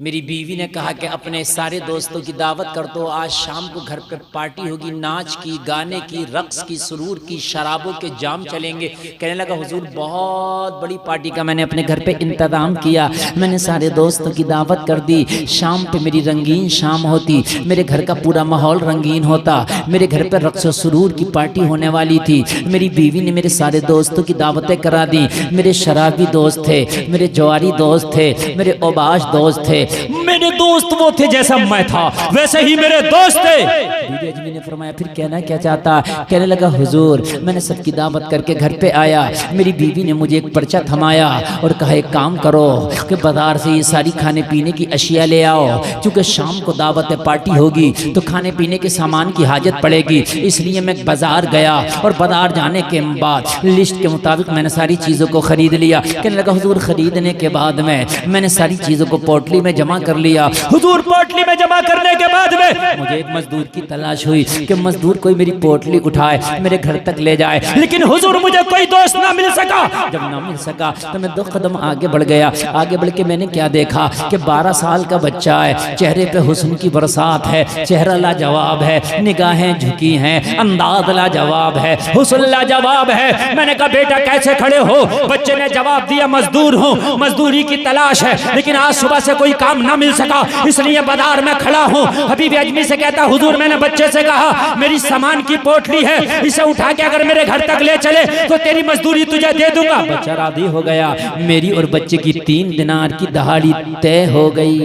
मेरी बीवी ने कहा कि अपने सारे दोस्तों की दावत कर दो, आज शाम को घर पे पार्टी होगी, नाच की, गाने की, रक्स की, सुरूर की, शराबों के जाम चलेंगे। कहने लगा हुजूर बहुत बड़ी पार्टी का मैंने अपने घर पे इंतजाम किया, मैंने सारे दोस्तों की दावत कर दी, शाम पे मेरी रंगीन शाम होती, मेरे घर का पूरा माहौल रंगीन होता, मेरे घर पे रक्स और सुरूर की पार्टी होने वाली थी। मेरी बीवी ने मेरे सारे दोस्तों की दावतें करा दी, मेरे शराबी दोस्त थे, मेरे जवारी दोस्त थे, मेरे ओबाश दोस्त थे, मेरे दोस्त वो थे जैसा मैं था वैसे ही मेरे दोस्त थे। बीबी अजमी ने फरमाया फिर कहना क्या चाहता? कहने लगा हुजूर मैंने सबकी दावत करके घर पे आया, मेरी बीवी ने मुझे एक पर्चा थमाया और कहा एक काम करो कि बाजार से ये सारी खाने पीने की अशिया ले आओ, क्योंकि शाम को दावत पार्टी होगी तो खाने पीने के सामान की हाजत पड़ेगी। इसलिए मैं बाजार गया और बाजार जाने के बाद लिस्ट के मुताबिक मैंने सारी चीज़ों को खरीद लिया। कहने लगा हुजूर खरीदने के बाद में मैंने सारी चीज़ों को पोटली में जमा कर लिया। हुजूर पोटली में जमा करने के बाद में मुझे एक मजदूर की तलाश हुई कि मजदूर कोई मेरी पोटली उठाए मेरे घर तक ले जाए, लेकिन हुजूर मुझे कोई दोस्त ना मिल सका। जब ना मिल सका तो मैं 2 कदम आगे बढ़ गया। आगे बढ़ के मैंने क्या देखा कि 12 साल का बच्चा है, चेहरे पे हुस्न की बरसात है, चेहरा लाजवाब है, निगाहें झुकी हैं, अंदाज लाजवाब है, हुस्न लाजवाब है। मैंने कहा बेटा कैसे खड़े हो? बच्चे ने जवाब दिया मजदूर हूँ, मजदूरी की तलाश है, लेकिन आज सुबह से कोई काम ना मिल सका इसलिए बाजार में खड़ा हूँ। हबीब अजमी से कहता हुजूर मैंने बच्चे से कहा मेरी सामान की पोटली है, इसे उठा के अगर मेरे घर तक ले चले तो तेरी मजदूरी तुझे दे दूंगा। बेचारा राजी हो गया, मेरी और बच्चे की 3 दिनार की दहाड़ी तय हो गई।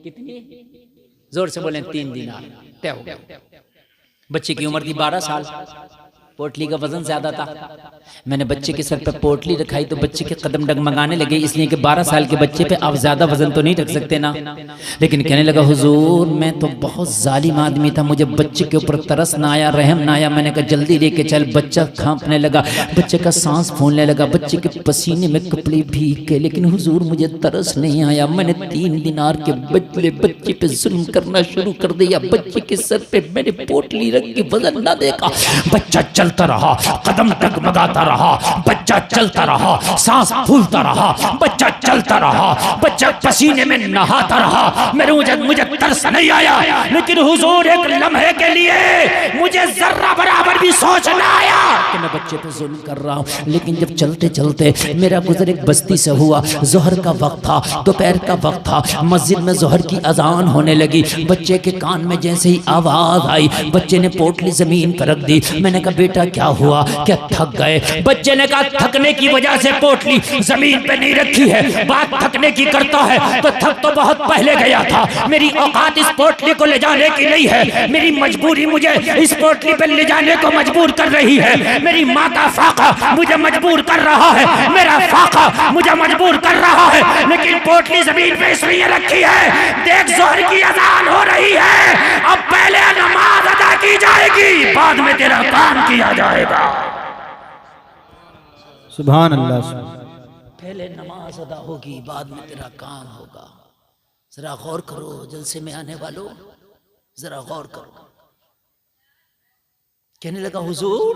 कितनी? जोर से बोले 3 दिनार तय हो गया। बच्चे की उम्र थी 12 साल, पोटली का वजन ज्यादा था। मैंने बच्चे के सर पे पोटली रखाई तो बच्चे के कदम डगमगाने लगे, इसलिए कि 12 साल के बच्चे पे आप ज्यादा वजन तो नहीं रख सकते ना। लेकिन कहने लगा हुजूर मैं तो बहुत जालिम आदमी था, मुझे बच्चे के ऊपर तरस ना आया, रहम ना आया। मैंने कहा जल्दी लेके चल। बच्चा कांपने लगा, बच्चे का सांस फूलने लगा, बच्चे के पसीने में कपड़े भीग गए, लेकिन हुजूर मुझे तरस नहीं आया। मैंने 3 दिनार के बदले बच्चे पे जुल्म करना शुरू कर दिया। बच्चे के सर पे मैंने पोटली रख के वजन ना देखा, बच्चा चलता रहा, कदम डगमगाता रहा, बच्चा चलता रहा, सांस फूलता रहा, बच्चा चलता रहा, बच्चा पसीने में नहाता रहा। मुझे तरस नहीं आया, लेकिन हुजूर एक लम्हे के लिए मुझे जर्रा बराबर भी सोच ना आया कि मैं बच्चे पे जुल्म कर रहा हूँ। लेकिन जब चलते चलते मेरा गुजर एक बस्ती से हुआ, जोहर का वक्त था, दोपहर का वक्त था, मस्जिद में जोहर की अजान होने लगी। बच्चे के कान में जैसे ही आवाज आई, बच्चे ने पोटली जमीन पर रख दी। मैंने कहा बेटा क्या हुआ, क्या थक गए? बच्चे ने कहा थकने की वजह से पोटली जमीन पे नहीं रखी है। बात थकने की करता है तो थक तो बहुत पहले गया था। मेरी औकात इस पोटली को ले जाने की नहीं है, मेरी मजबूरी मुझे इस पोटली पे ले जाने को मजबूर कर रही है। मेरी माँ का फाका मुझे मजबूर कर रहा है, मेरा फाका मुझे मजबूर कर रहा है, लेकिन पोटली जमीन पे इसलिए रखी है। देख जोहर की अजान हो रही है, अब पहले नमाज अदा की जाएगी, बाद में तेरा काम किया जाएगा। सुभान अल्लाह। पहले नमाज अदा होगी, बाद में तेरा काम होगा। जरा गौर करो जलसे में आने वालों, जरा गौर करो। कहने लगा हुजूर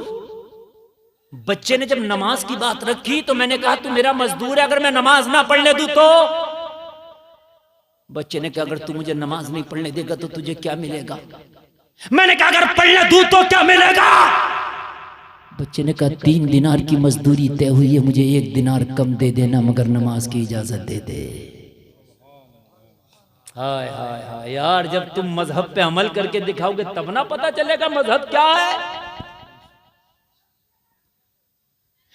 बच्चे ने जब नमाज की बात रखी तो मैंने कहा तू मेरा मजदूर है, अगर मैं नमाज ना पढ़ने दूं तो? बच्चे ने कहा अगर तू मुझे नमाज नहीं पढ़ने देगा तो तुझे क्या मिलेगा? मैंने कहा अगर पढ़ने दूं तो क्या मिलेगा? बच्चे ने कहा 3 दिनार की मजदूरी तय हुई है, मुझे 1 दिनार कम दे देना, मगर नमाज की इजाजत दे दे। हाय हाय हाय यार, जब तुम मजहब पे अमल करके दिखाओगे तब ना पता चलेगा मजहब क्या है।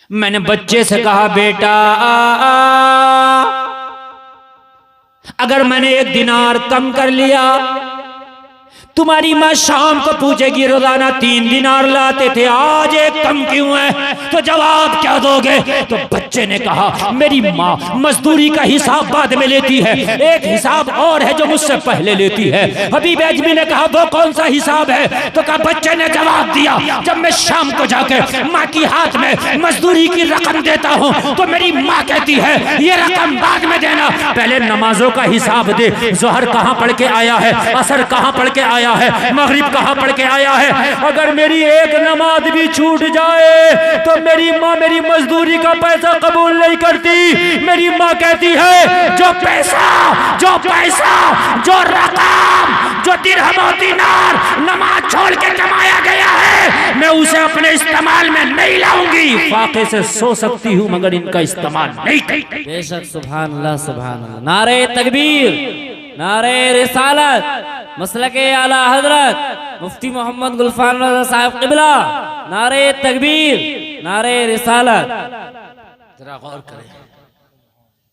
मैंने बच्चे से कहा, बेटा अगर मैंने 1 दिनार कम कर लिया, तुम्हारी माँ शाम को पूछेगी रोजाना 3 दिनार लाते थे, आज 1 कम क्यों है, तो जवाब क्या दोगे? तो बच्चे ने कहा, मेरी माँ मजदूरी का हिसाब बाद में लेती है, एक हिसाब और है जो मुझसे पहले लेती है। हबीब आजमी ने कहा, वो कौन सा हिसाब है? तो कहा, बच्चे ने जवाब दिया, जब मैं शाम को जाके माँ की हाथ में मजदूरी की रकम देता हूँ तो मेरी माँ कहती है, ये रकम बाद में देना, पहले नमाजों का हिसाब दे, जोहर कहाँ पढ़ के आया है, असर कहाँ पढ़ के आया है, मगरिब कहाँ पढ़ के आया है। अगर मेरी एक नमाज भी छूट जाए तो मेरी माँ मेरी मजदूरी का पैसा कबूल नहीं करती। मेरी माँ कहती है, जो पैसा जो रकम जो दिरहम और दीनार नमाज छोड़ के कमाया गया है, मैं उसे अपने इस्तेमाल में नहीं लाऊंगी। फाके से सो सकती हूँ मगर इनका इस्तेमाल नहीं करती। बेशक, सुभान अल्लाह, सुभान अल्लाह। नारे तकबीर, नारे रिसालत, मसलके आला हजरत मुफ्ती मोहम्मद गुलफान रज़ा साहब क़िबला, नारे तकबीर, नारे रिसालत। जरा गौर करें,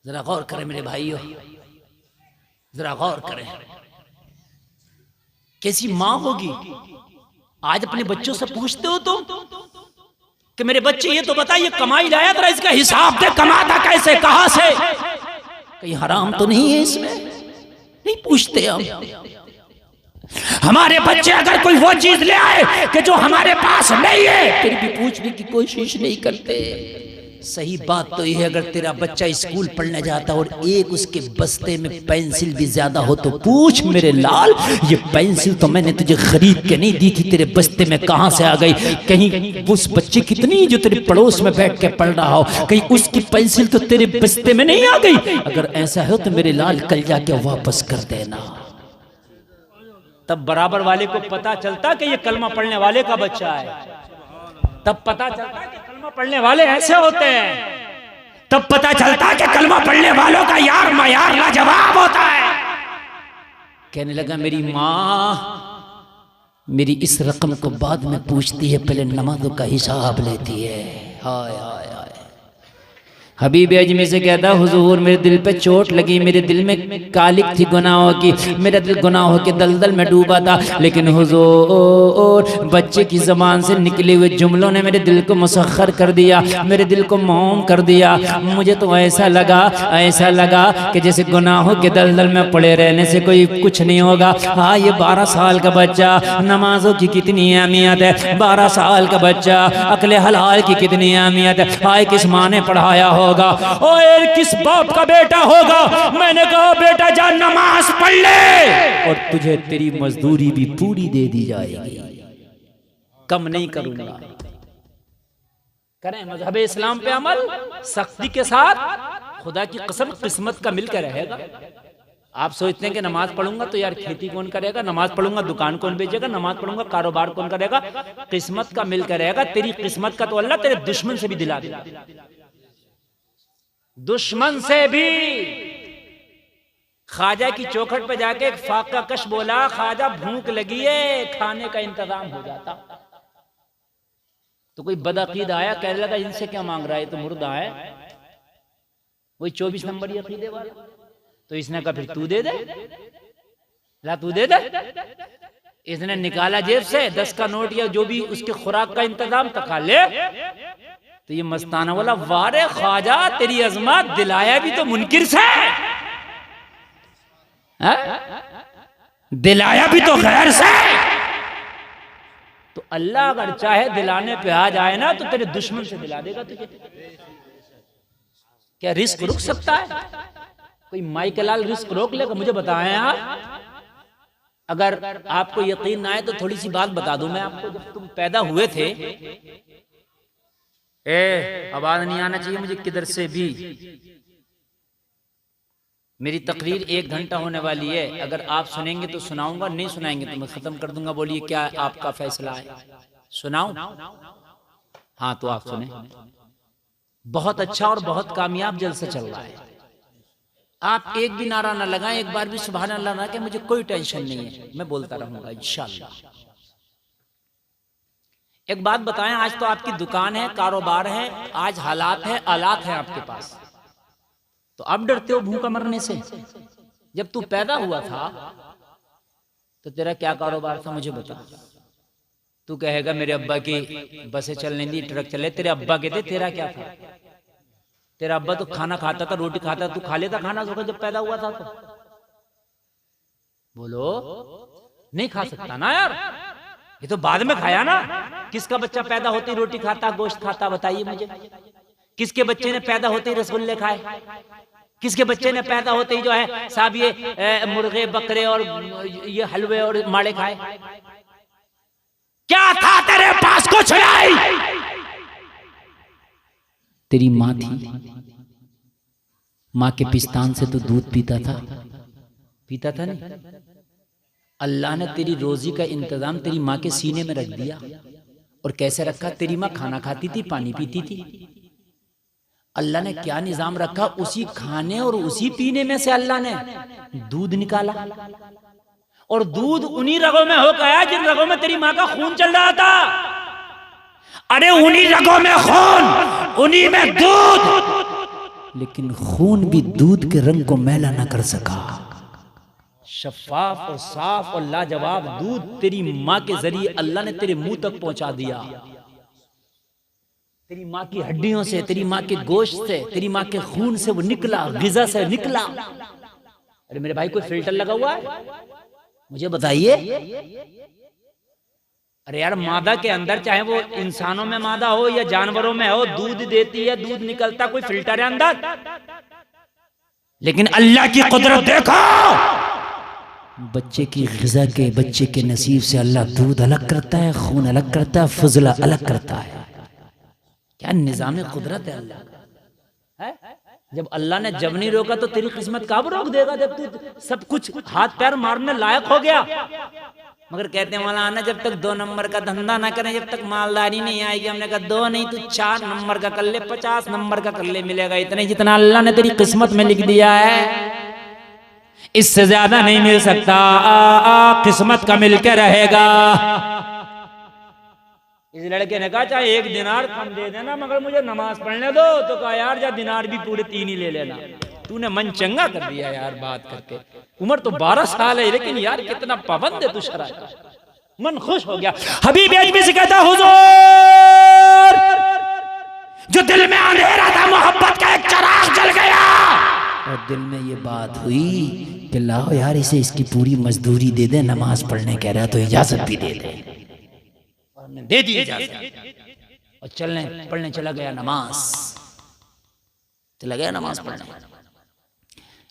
जरा गौर करें मेरे भाइयों, जरा गौर करें। कैसी माँ होगी? आज अपने बच्चों से पूछते हो तुम कि मेरे बच्चे ये तो बताइए, कमाई लाया था, इसका हिसाब दे, कमाता कैसे, कहां से, कहीं हराम तो नहीं है इसमें? नहीं पूछते हम। हमारे बच्चे अगर कोई वो चीज ले आए कि जो हमारे पास नहीं है, फिर भी पूछने की कोशिश नहीं करते। सही बात तो यह है, अगर तेरा बच्चा स्कूल पढ़ने जाता और एक उसके बस्ते में पेंसिल भी ज्यादा हो तो पूछ, मेरे लाल ये पेंसिल तो मैंने तुझे खरीद के नहीं दी थी, तेरे बस्ते में कहां से आ गई? कहीं उस बच्चे कितनी जो तेरे पड़ोस में बैठ के पढ़ रहा हो, कहीं उसकी पेंसिल तो तेरे बस्ते में नहीं आ गई? अगर ऐसा हो तो मेरे लाल कल जाके वापस कर देना। तब बराबर वाले को पता चलता कि ये कलमा पढ़ने वाले का बच्चा है। तब पता चलता कि कलमा पढ़ने वाले ऐसे होते हैं। तब पता चलता कि कलमा पढ़ने वालों का यार मयार लाजवाब होता है। कहने लगा, मेरी माँ मेरी इस रकम को बाद में पूछती है, पहले नमाजों का हिसाब लेती है। हाय हाय हाय। हबीब अजमी से कहता, हुजूर मेरे दिल पे चोट लगी, मेरे दिल में कालिक थी गुनाहों की, मेरा दिल गुनाहों के दलदल में डूबा था, लेकिन हुजूर बच्चे की ज़बान से निकले हुए जुमलों ने मेरे दिल को मुसख्खर कर दिया, मेरे दिल को मौम कर दिया। मुझे तो ऐसा लगा कि जैसे गुनाहों के दलदल में पड़े रहने से कोई कुछ नहीं होगा। हाँ, ये 12 साल का बच्चा, नमाजों की कितनी अहमियत है, 12 साल का बच्चा, अक्ल हलाल की कितनी अहमियत है। हाय, किस माँ ने पढ़ाया हो, और किस बाप का बेटा होगा? मैंने कहा, बेटा जा नमाज पढ़ ले और तुझे तेरी मजदूरी भी पूरी दे दी जाएगी, कम नहीं करूंगा। करें मजहब इस्लाम पे अमल सख्ती के साथ, खुदा की कसम किस्मत का मिलकर रहेगा। आप सोचते हैं कि नमाज पढ़ूंगा तो यार खेती कौन करेगा, नमाज पढ़ूंगा दुकान कौन बेचेगा, नमाज पढ़ूंगा कारोबार कौन करेगा? किस्मत का मिलकर रहेगा। तेरी किस्मत का तो अल्लाह तेरे दुश्मन से भी दिला देगा, दुश्मन से भी। ख्वाजा की चौखट पे जाके एक फाका कश बोला, ख्वाजा भूख लगी है, खाने का इंतजाम हो जाता। तो कोई बदअकीद आया, कहने लगा, इनसे क्या मांग रहा है, तो मुर्दा है, वही 24 नंबर अकीदे वाला। तो इसने कहा, फिर तू दे दे, ला तू दे दे। इसने निकाला जेब से 10 का नोट या जो भी उसके खुराक का इंतजाम, तका ले। तो ये मस्ताना बोला, वारे ख्वाजा तेरी अजमत, दिलाया भी तो मुनकिर से, दिलाया भी तो गैर से। तो अल्लाह अगर चाहे दिलाने पे आ जाए ना, तो तेरे दुश्मन से दिला देगा तुझे। क्या रिस्क रुक सकता है? कोई माई के लाल रिस्क रोक लेगा? मुझे बताएं आप। अगर आपको यकीन ना आए तो थोड़ी सी बात बता दूं मैं आपको। जब तुम पैदा हुए थे, आवाज नहीं आना चाहिए मुझे किधर से भी। मेरी तकरीर 1 घंटा होने वाली है, अगर आप सुनेंगे तो सुनाऊंगा, नहीं सुनाएंगे तो मैं खत्म कर दूंगा। बोलिए क्या आपका फैसला है? सुनाऊं? हाँ तो आप सुने। बहुत अच्छा और बहुत कामयाब जलसा चल रहा है। आप एक भी नारा ना लगाएं, एक बार भी सुभान अल्लाह ना, कि मुझे कोई टेंशन नहीं है, मैं बोलता रहूंगा इंशाअल्लाह। एक बात बताएं, आज तो आपकी दुकान है, कारोबार है, आज हालात है, आलात है आपके पास, तो अब डरते हो भूखा मरने से? जब तू पैदा हुआ था तो तेरा क्या कारोबार था, मुझे बता। तू कहेगा मेरे अब्बा की बसें चलने दी, ट्रक चले, तेरे अब्बा के थे, तेरा क्या था? तेरा अब्बा तो खाना खाता था, रोटी खाता था, तू खा लेता खाना जब पैदा हुआ था तो? बोलो, नहीं खा सकता ना यार, ये तो बाद में खाया ना। किसका बच्चा पैदा होते ही रोटी खाता, गोश्त खाता, बताइए मुझे। किसके बच्चे ने पैदा होते ही रसगुल्ले खाए? किसके बच्चे ने पैदा होते ही जो है साहब ये मुर्गे बकरे और ये हलवे और माड़े खाए? क्या था तेरे पास? कुछ नहीं। तेरी माँ थी, माँ के पिस्तान से तो दूध पीता था नहीं? अल्लाह ने तेरी रोजी का इंतजाम तेरी माँ के सीने में रख दिया। और कैसे रखा? तेरी माँ खाना खाती थी, पानी पीती थी। अल्लाह ने क्या निजाम रखा? उसी खाने और उसी पीने में से अल्लाह ने दूध निकाला। और दूध उन्हीं रगों में हो गया जिन रगों में तेरी माँ का खून चल रहा था। अरे उन्हीं रगों में खून, उन्हीं में दूध, लेकिन खून भी दूध के रंग को मैला ना कर सका। शफाफ और साफ और लाजवाब दूध तेरी माँ के जरिए अल्लाह ने तेरे मुंह तक पहुंचा दिया। तेरी माँ की हड्डियों से, तेरी माँ के गोश्त से, तेरी माँ के खून से वो निकला, गिजा से निकला। अरे मेरे भाई, कोई फिल्टर लगा हुआ है? मुझे बताइए। अरे यार, मादा के अंदर, चाहे वो इंसानों में मादा हो या जानवरों में हो, दूध देती है, दूध निकलता, कोई फिल्टर है अंदर? लेकिन अल्लाह की कुदरत देखो, बच्चे की ग़िज़ा के, बच्चे के नसीब से अल्लाह दूध अलग करता है, खून अलग करता है, फजला अलग करता है। क्या निज़ाम कुदरत है अल्लाह का, है? जब अल्लाह ने जब नहीं रोका तो तेरी किस्मत कब रोक देगा, जब तू सब कुछ हाथ पैर मारने लायक हो गया। मगर कहते हैं मौलाना, जब तक 2 नंबर का धंधा ना करें, जब तक मालदारी नहीं आएगी। हमने कहा 2 नहीं, तू 4 नंबर का कर ले, 50 नंबर का कर ले, मिलेगा इतने जितना अल्लाह ने तेरी किस्मत में लिख दिया है। इससे ज्यादा नहीं मिल सकता। किस्मत का मिलकर रहेगा। इस लड़के ने कहा चाहे 1 दिनार कम दे देना, मगर मुझे नमाज पढ़ने दो। तो कहा यार, जा दिनार भी पूरे 3 ही ले लेना। तूने मन चंगा कर दिया यार बात करके। उम्र तो 12 साल है, लेकिन यार कितना पाबंद है तू शरा का। मन खुश हो गया। हबीब अजमी से कहता, हुजूर, जो दिल में अंधेरा था, मोहब्बत का एक चिराग जल गया। और दिल में ये बात हुई कि लाओ यार, इसे इसकी पूरी मजदूरी दे दे, नमाज पढ़ने कह रहा तो इजाजत भी दे दे। दे दी इजाजत और चलने पढ़ने चला गया। नमाज पढ़ने।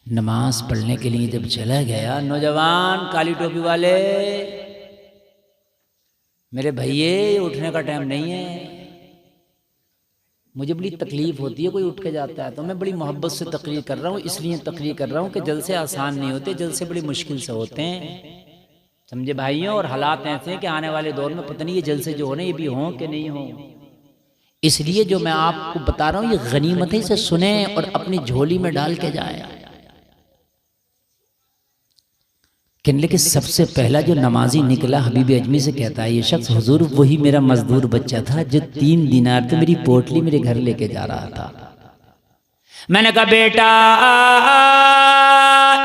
नमाज पढ़ने के लिए जब चला गया, नौजवान काली टोपी वाले, मेरे भैये उठने का टाइम नहीं है। मुझे बड़ी तकलीफ होती है कोई उठ के जाता है तो मैं बड़ी मोहब्बत से तकरीर कर रहा हूँ। इसलिए तकरीर कर रहा हूँ कि जलसे आसान नहीं होते, जलसे बड़ी मुश्किल से होते हैं, समझे भाइयों। और हालात ऐसे हैं कि आने वाले दौर में पता नहीं ये जलसे जो हो ना, ये भी हों कि नहीं हों। इसलिए जो मैं आपको बता रहा हूँ, ये गनीमत है, इसे सुने और अपनी झोली में डाल के जाए। लेकिन सबसे पहला जो नमाजी निकला, हबीब अजमी से कहता है ये शख्स, हुजूर वही मेरा मजदूर बच्चा था जो 3 दिनार तो मेरी पोटली मेरे घर लेके जा रहा था। मैंने कहा बेटा,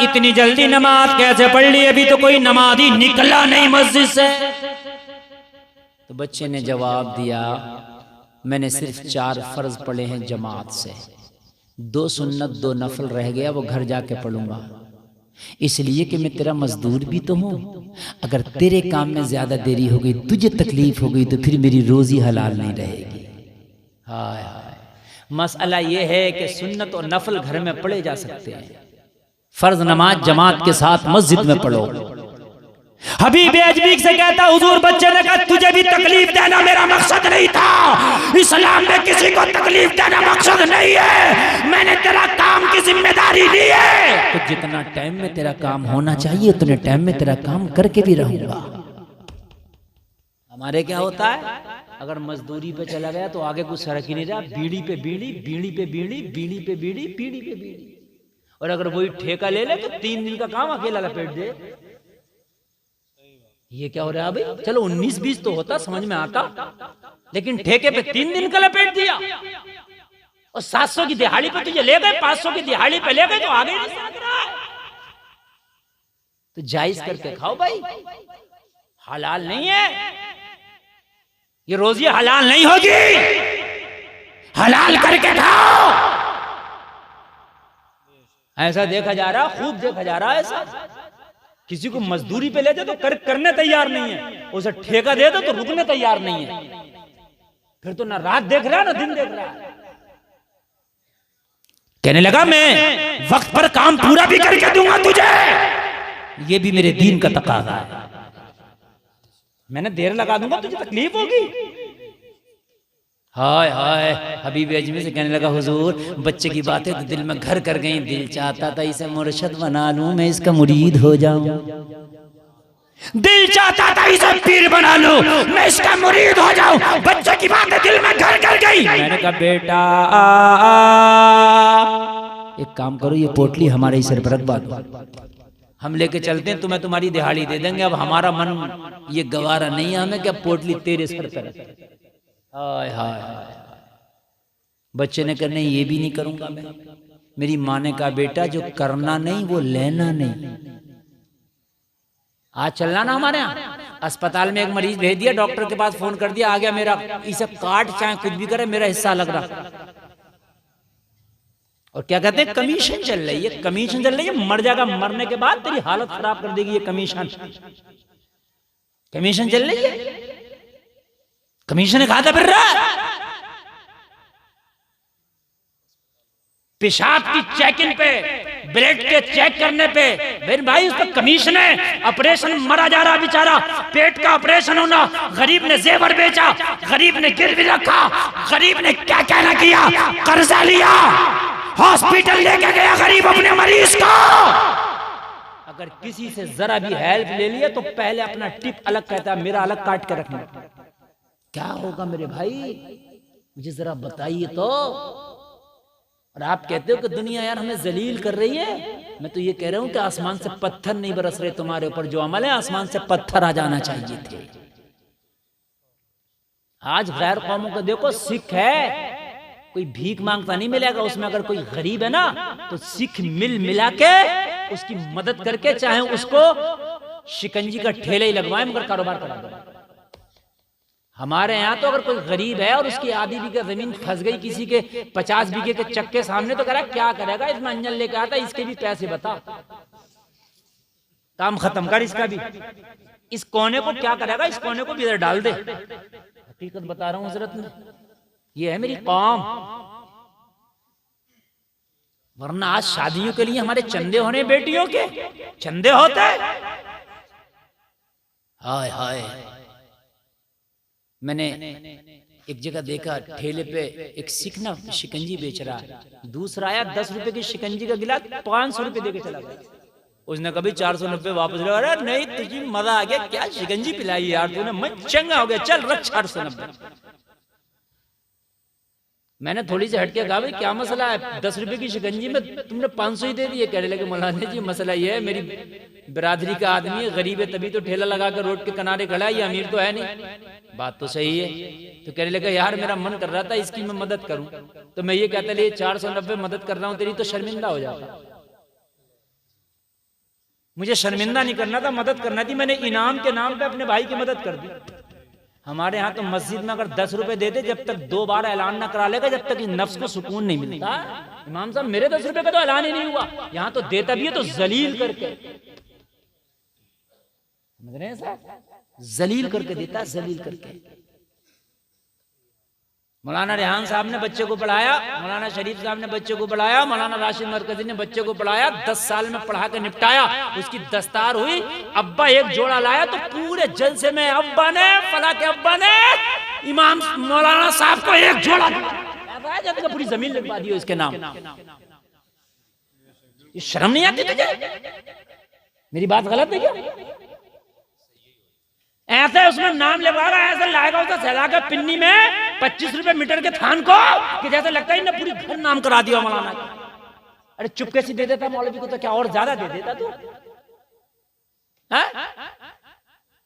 इतनी जल्दी नमाज कैसे पढ़ ली? अभी तो कोई नमाजी निकला नहीं मस्जिद से। तो बच्चे ने जवाब दिया, मैंने सिर्फ 4 फर्ज पढ़े हैं जमात से, 2 सुन्नत 2 नफल रह गया, वो घर जाके पढ़ूंगा। इसलिए कि मैं तेरा मजदूर भी तो हूँ। अगर तेरे काम में ज्यादा देरी हो गई, तुझे तकलीफ हो गई, तो फिर मेरी रोजी हलाल नहीं रहेगी। हाय हाय, मसला ये है कि सुन्नत और नफल घर में पढ़े जा सकते हैं, फर्ज नमाज जमात के साथ मस्जिद में पढ़ो। हबीब अजमी से कहता, हुजूर बच्चे ने कहा तुझे भी तकलीफ देना मेरा मकसद नहीं था। इस्लाम में किसी को तकलीफ देना मकसद नहीं है। मैंने तेरा काम की जिम्मेदारी ली है, तो जितना टाइम में तेरा काम होना चाहिए उतने टाइम में तेरा काम करके भी रहूंगा। हमारे क्या होता है, अगर मजदूरी पे चला गया तो आगे कुछ सड़क ही नहीं रहा, बीड़ी पे बीड़ी, बीड़ी पे बीड़ी, बीड़ी पे बीड़ी, बीड़ी पे बीड़ी। और अगर वही ठेका ले ले तो 3 दिन का काम अकेला लपेट दे। ये क्या हो रहा है भाई? चलो 19-20 तो होता, समझ में आता, लेकिन ठेके पे 3 दिन का लपेट दिया और 700 की दिहाड़ी पे तुझे ले गए, 500 की दिहाड़ी पे ले गए, तो आगे नहीं लग रहा है। तो जायज करके खाओ भाई, हलाल नहीं है ये रोजी, हलाल नहीं होगी, हलाल करके खाओ। ऐसा देखा जा रहा, खूब देखा जा रहा है ऐसा। किसी को मजदूरी पे ले जाए तो करने तैयार नहीं है, उसे ठेका दे दो तो रुकने तैयार नहीं है, फिर तो ना रात देख रहा है ना दिन देख रहा है। कहने लगा मैं वक्त पर काम पूरा भी करके दूंगा तुझे, ये भी मेरे दीन का तकाजा है। मैंने देर लगा दूंगा, तुझे तकलीफ होगी। हाय हाय, हबीब अजमी से कहने लगा हुजूर बच्चे की बातें तो दिल में घर कर गई, दिल चाहता था इसे मुर्शद बना लूं, मैं इसका मुरीद हो जाऊं, दिल चाहता था इसे पीर बना लूं, मैं इसका मुरीद हो जाऊं, बच्चे की बातें दिल में घर कर गई। मैंने कहा बेटा एक काम करो, ये पोटली हमारे सिर पर रखवा दो, हम लेके चलते हैं, तुम्हें तुम्हारी दिहाड़ी दे देंगे। अब हमारा मन ये गवारा नहीं है हमें, क्या पोटली तेरे सर पर। हाय हाय हाय, बच्चे ने कहा नहीं ये भी नहीं करूंगा मैं। मेरी माँ ने कहा बेटा जो करना नहीं वो लेना नहीं। आज चलना ना हमारे यहाँ अस्पताल में एक मरीज भेज दिया, डॉक्टर के पास फोन कर दिया, आ गया मेरा, इसे काट चाहे कुछ भी करे मेरा हिस्सा लग रहा। और क्या कहते हैं कमीशन चल रही है, कमीशन चल रही है, मर जाएगा, मरने के बाद तेरी हालत खराब कर देगी ये कमीशन, कमीशन चल रही है। कमीशन खाता फिर रहा, पेशाब की चेकिंग पे, ब्लड के चेक करने पे, मेरे भाई उस पर कमीशन है। ऑपरेशन मरा जा रहा बेचारा, पेट का ऑपरेशन होना, गरीब ने जेवर बेचा, गरीब ने गिरवी रखा, गरीब ने क्या कहना किया, कर्जा लिया, हॉस्पिटल लेके गया गरीब अपने मरीज को। अगर किसी से जरा भी हेल्प ले लिया तो पहले अपना टिप अलग कहता है, मेरा अलग काट के रखना। क्या होगा मेरे भाई, मुझे जरा बताइए तो। और आप कहते हो कि दुनिया यार हमें जलील कर रही है, मैं तो ये कह रहा हूं कि आसमान से पत्थर नहीं बरस रहे तुम्हारे ऊपर, जो अमल है आसमान से पत्थर आ जाना चाहिए थे। आज गैर कौमों को देखो, सिख है कोई भीख मांगता नहीं मिलेगा उसमें, अगर कोई गरीब है ना तो सिख मिल मिला के उसकी मदद करके, चाहे उसको शिकंजी का ठेले ही लगवाए मगर कारोबार करा दो। हमारे यहाँ तो अगर कोई गरीब है और उसकी आधी बीघा जमीन फंस गई किसी के 50 बीघे के चक्के सामने, तो कह रहा क्या करेगा, इसमें अंजन लेके आता, इसके भी पैसे बता, काम खत्म कर इसका भी, इस कोने को क्या करेगा, इस कोने को भी इधर डाल दे। हकीकत बता रहा हूँ हजरत में, ये है मेरी कौम। वरना आज शादियों के लिए हमारे चंदे होने, बेटियों के चंदे होते हैं। हाय हाय, मैंने एक जगह देखा ठेले पे एक सिख ना शिकंजी बेच रहा है, दूसरा आया 10 रुपए की शिकंजी का गिलास 500 रुपए देके चला गया। उसने कभी 490 वापस ले, अरे नहीं तुझे मजा आ गया, क्या शिकंजी पिलाई यार तूने, मैं चंगा हो गया, चल रख 490। मैंने थोड़ी सी हटके कहा भाई क्या मसला है, 10 रुपए की शिकंजी में तुमने 500 ही दे दिए। कहने लगे मौलाना जी मसला ये है, मेरी बिरादरी का आदमी है, गरीब है, तभी तो ठेला लगा कर रोड के किनारे खड़ा है, ये अमीर तो है नहीं। बात तो सही है। तो कहने लगा यार मेरा मन कर रहा था इसकी मैं मदद करूं, तो मैं ये कहता ले 490 मदद कर रहा हूं तेरी, तो शर्मिंदा हो जाता। मुझे शर्मिंदा नहीं करना था, मदद करना थी। मैंने इनाम के नाम पे अपने भाई की मदद कर दी। हमारे यहाँ तो मस्जिद में अगर 10 रुपए दे दे, जब तक 2 बार ऐलान ना करा लेगा, जब तक इस नफ्स को सुकून नहीं मिलता। इमाम साहब मेरे 10 रुपए का तो ऐलान ही नहीं हुआ, यहाँ तो देता भी है तो जलील करके, समझ रहे हैं साहब, जलील करके देता है, जलील करके। मौलाना रेहान साहब ने बच्चे को पढ़ाया, मौलाना शरीफ साहब ने बच्चे को पढ़ाया, मौलाना राशिद मरकजी ने बच्चे को पढ़ाया, 10 साल में पढ़ा के निपटाया। उसकी दस्तार हुई, अब्बा एक जोड़ा लाया तो पूरे जलसे में अब्बा ने, फला के अब्बा ने इमाम मौलाना साहब को एक जोड़ा दिया, पूरी जमीन लिखवा दी उसके नाम। ये शर्म नहीं आती तुझे? मेरी बात गलत है क्या? ऐसे उसमें नाम लिखवाएगा, ऐसे लाएगा उसे सहला के पिन्नी में 25 रुपए मीटर के थान को, कि जैसे लगता है ना पूरी घर नाम करा दिया मौलाना का। अरे चुपके से दे देता मौलवी को तो क्या और ज्यादा दे देता तू?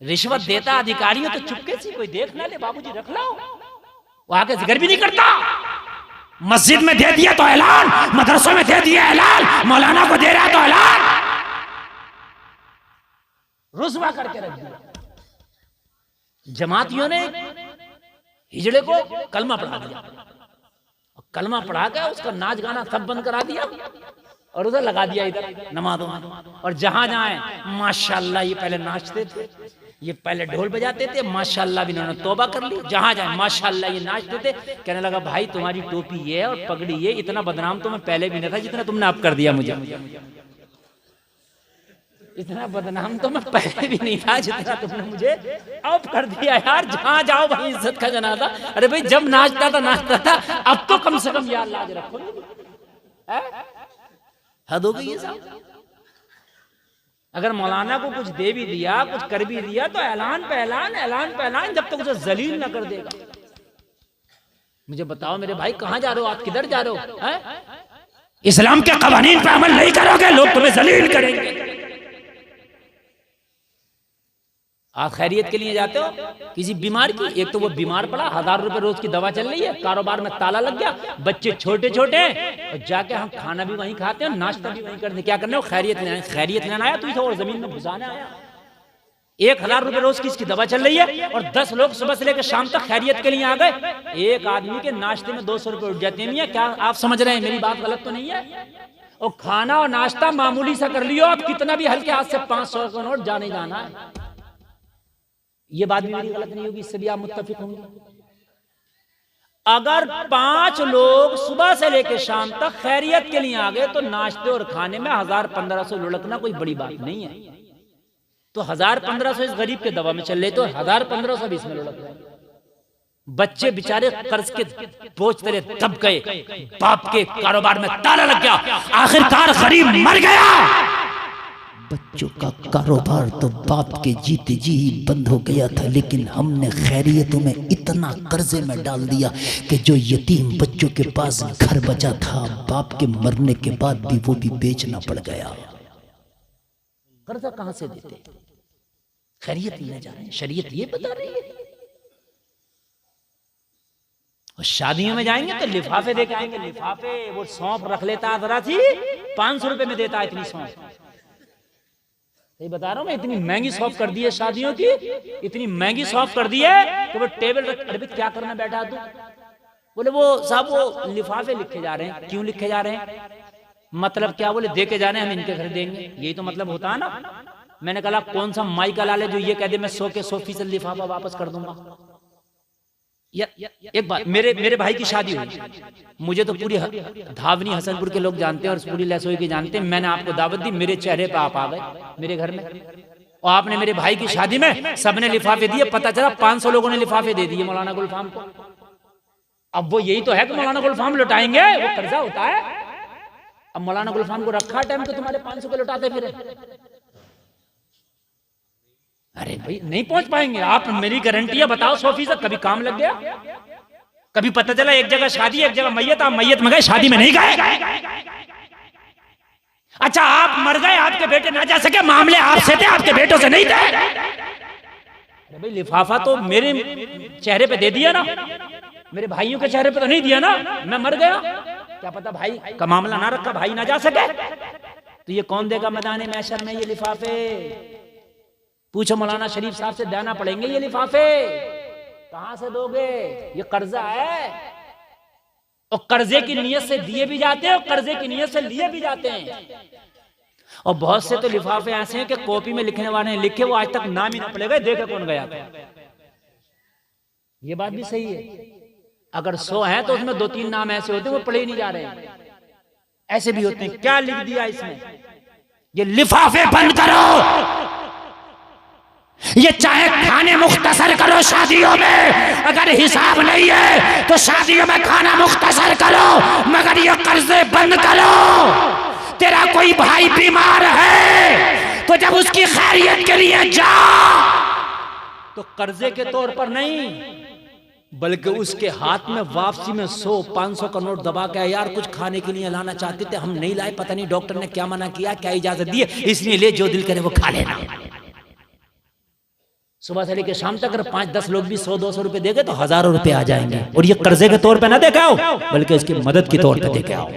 रिश्वत देता अधिकारियों तो चुपके से कोई देख ना ले, बाबूजी रख लो, वो आके जिक्र भी नहीं करता। मस्जिद में दे दिया तो ऐलान, मदरसों में दे दिया ऐलान, मौलाना को दे रहा है तो ऐलान, रुस्वा करके रख दिया। जमातियों ने हिजड़े को कलमा पढ़ा दिया, कलमा पढ़ा के उसका नाच गाना सब बंद करा दिया और उधर लगा दिया इधर नमाजों में। और जहां जाए माशाल्लाह, ये पहले नाचते थे, ये पहले ढोल बजाते थे, माशाल्लाह भी इन्होंने तौबा कर ली। जहां जाए माशाल्लाह ये नाचते थे। कहने लगा भाई तुम्हारी टोपी ये और पगड़ी ये, इतना बदनाम तो मैं पहले भी नहीं था जितना तुमने अब कर दिया मुझे। इतना बदनाम तो मैं पहले भी नहीं था जितना तुमने मुझे अब कर दिया यार। जहां जाओ भाई इज्जत का जनाजा। अरे भाई जब नाचता था, अब तो कम से कम यार लाज रखो। हद हो गई है साहब। अगर मौलाना को कुछ दे भी दिया, कुछ कर भी दिया तो ऐलान पे ऐलान, ऐलान पे ऐलान, जब तक उसे जलील न कर देगा। मुझे बताओ मेरे भाई कहां जा रहे हो आप, किधर जा रहे हो? इस्लाम के कवानीन पे अमल नहीं करोगे, लोग तुम्हें जलील करेंगे। आप खैरियत के लिए जाते हो किसी बीमार की, एक तो वो बीमार पड़ा, 1000 रुपए रोज की दवा चल रही है, कारोबार में ताला लग गया, बच्चे छोटे छोटे, और जाके हम खाना भी वहीं खाते हैं, नाश्ता भी वहीं करते। क्या करने हो? खैरियत लेना। खैरियत लेना आया तू और जमीन में घुसाने आया। 1000 रुपए रोज की इसकी दवा चल रही है और 10 लोग सुबह से लेकर शाम तक खैरियत के लिए आ गए। एक आदमी के नाश्ते में 200 रुपए उठ जाते हैं। क्या आप समझ रहे हैं? मेरी बात गलत तो नहीं है? और खाना और नाश्ता मामूली सा कर लियो आप, कितना भी हल्के हाथ से 500 का नोट जाने जाना है। ये बात भी मेरी गलत नहीं होगी, इससे भी आप मुत्तफिक होंगे। अगर 5 लोग सुबह से लेकर शाम तक खैरियत के लिए आ गए तो नाश्ते और खाने में 1000-1500 लुढ़कना कोई बड़ी बात नहीं है। तो 1000-1500 इस गरीब के दवा में चल रहे, तो 1000-1500 भी इसमें लुढ़क रहे। बच्चे बेचारे कर्ज के बोझ तले दब गए, बाप के कारोबार में ताला लग गया, आखिरकार गरीब मर गया। बच्चों का कारोबार तो बाप के जीते जी ही बंद हो गया था, लेकिन हमने खैरियतों में इतना कर्जे में डाल दिया कि जो यतीम बच्चों के पास घर बचा था, बाप के मरने के बाद भी वो भी बेचना पड़ गया। कर्जा कहां से देते? खैरियत लेने जा रहे हैं, शरीयत ये बता रही है। और शादियों में जाएंगे तो लिफाफे देके आएंगे, लिफाफे। वो सौंफ रख लेता है जरा सी, 500 रुपए में देता है इतनी सौंफ। ये बता रहा हूं मैं, इतनी महंगी सौंफ कर दी है शादियों की, इतनी महंगी सौंफ कर दी है कि वो टेबल रख। अरे क्या करना बैठा तू? बोले वो साहब वो लिफाफे लिखे जा रहे हैं। क्यों लिखे जा रहे हैं? मतलब क्या? बोले दे के जा रहे हैं, हम इनके घर देंगे। यही तो मतलब होता है ना। मैंने कहा कौन सा माई का लाल है जो ये कह दे मैं 100% लिफाफा वापस कर दूंगा। एक बात, मेरे भाई की शादी हुई, मुझे तो पूरी धावनी हसनपुर के लोग जानते हैं और पूरी लसोई के जानते हैं। मैंने आपको दावत दी, मेरे चेहरे पे आप आ गए मेरे घर में, और आपने मेरे भाई की शादी में सबने लिफाफे दिए। पता चला 500 लोगों ने लिफाफे दे दिए मौलाना गुलफाम को। अब वो यही तो है कि मौलाना गुलफाम लुटाएंगे, वो कर्जा होता है। अब मौलाना गुलफाम को रखा टाइम तो तुम्हारे 500 को लुटाते फिर। अरे भाई नहीं पहुंच पाएंगे आप, मेरी गारंटी है। बताओ 100%। कभी काम लग गया? कभी पता चला एक जगह शादी एक जगह मैयत, आप मैयत में गए शादी में नहीं गए? अच्छा आप मर गए, आपके बेटे ना जा सके, मामले आपसे थे, आपके बेटों से नहीं थे। अरे भाई लिफाफा तो मेरे चेहरे पे दे दिया ना, मेरे भाइयों के चेहरे पे तो नहीं दिया ना। मैं मर गया, क्या पता भाई का मामला ना रखा, भाई ना जा सके, तो ये कौन देगा मैदान महशर में ये लिफाफे? पूछो मौलाना शरीफ साहब से, देना पड़ेंगे ये लिफाफे। कहां से दोगे? ये कर्जा है, और कर्जे की नियत से दिए भी जाते हैं और कर्जे की नियत से लिए भी जाते हैं। और बहुत से तो लिफाफे ऐसे हैं कि कॉपी में लिखने वाले हैं लिखे, वो आज तक नाम ही ना पड़ेगा, देखे कौन गया था। ये बात भी सही है। अगर 100 है तो उसमें 2-3 नाम ऐसे होते हैं वो पढ़े ही नहीं जा रहे, ऐसे भी होते हैं। क्या लिख दिया इसमें? ये लिफाफे बंद करो। ये चाहे खाने मुख्तसर करो शादियों में, अगर हिसाब नहीं है तो शादियों में खाना मुख्तसर करो, मगर ये कर्जे बंद करो। तेरा कोई भाई बीमार है तो जब उसकी खैरियत के लिए जा तो कर्जे के तौर पर नहीं, बल्कि उसके हाथ में वापसी में 100-500 का नोट दबा के, यार कुछ खाने के लिए लाना चाहते थे, हम नहीं लाए, पता नहीं डॉक्टर ने क्या मना किया, क्या इजाजत दी है, इसलिए ले, जो दिल करे वो खा लेना। सुबह से लेकर शाम तक अगर 5-10 लोग भी 100-200 रुपए देंगे तो हजारों रुपए आ जाएंगे। और ये कर्जे के तौर पे ना देखे आओ, बल्कि उसकी मदद के तौर पे देखे आओ।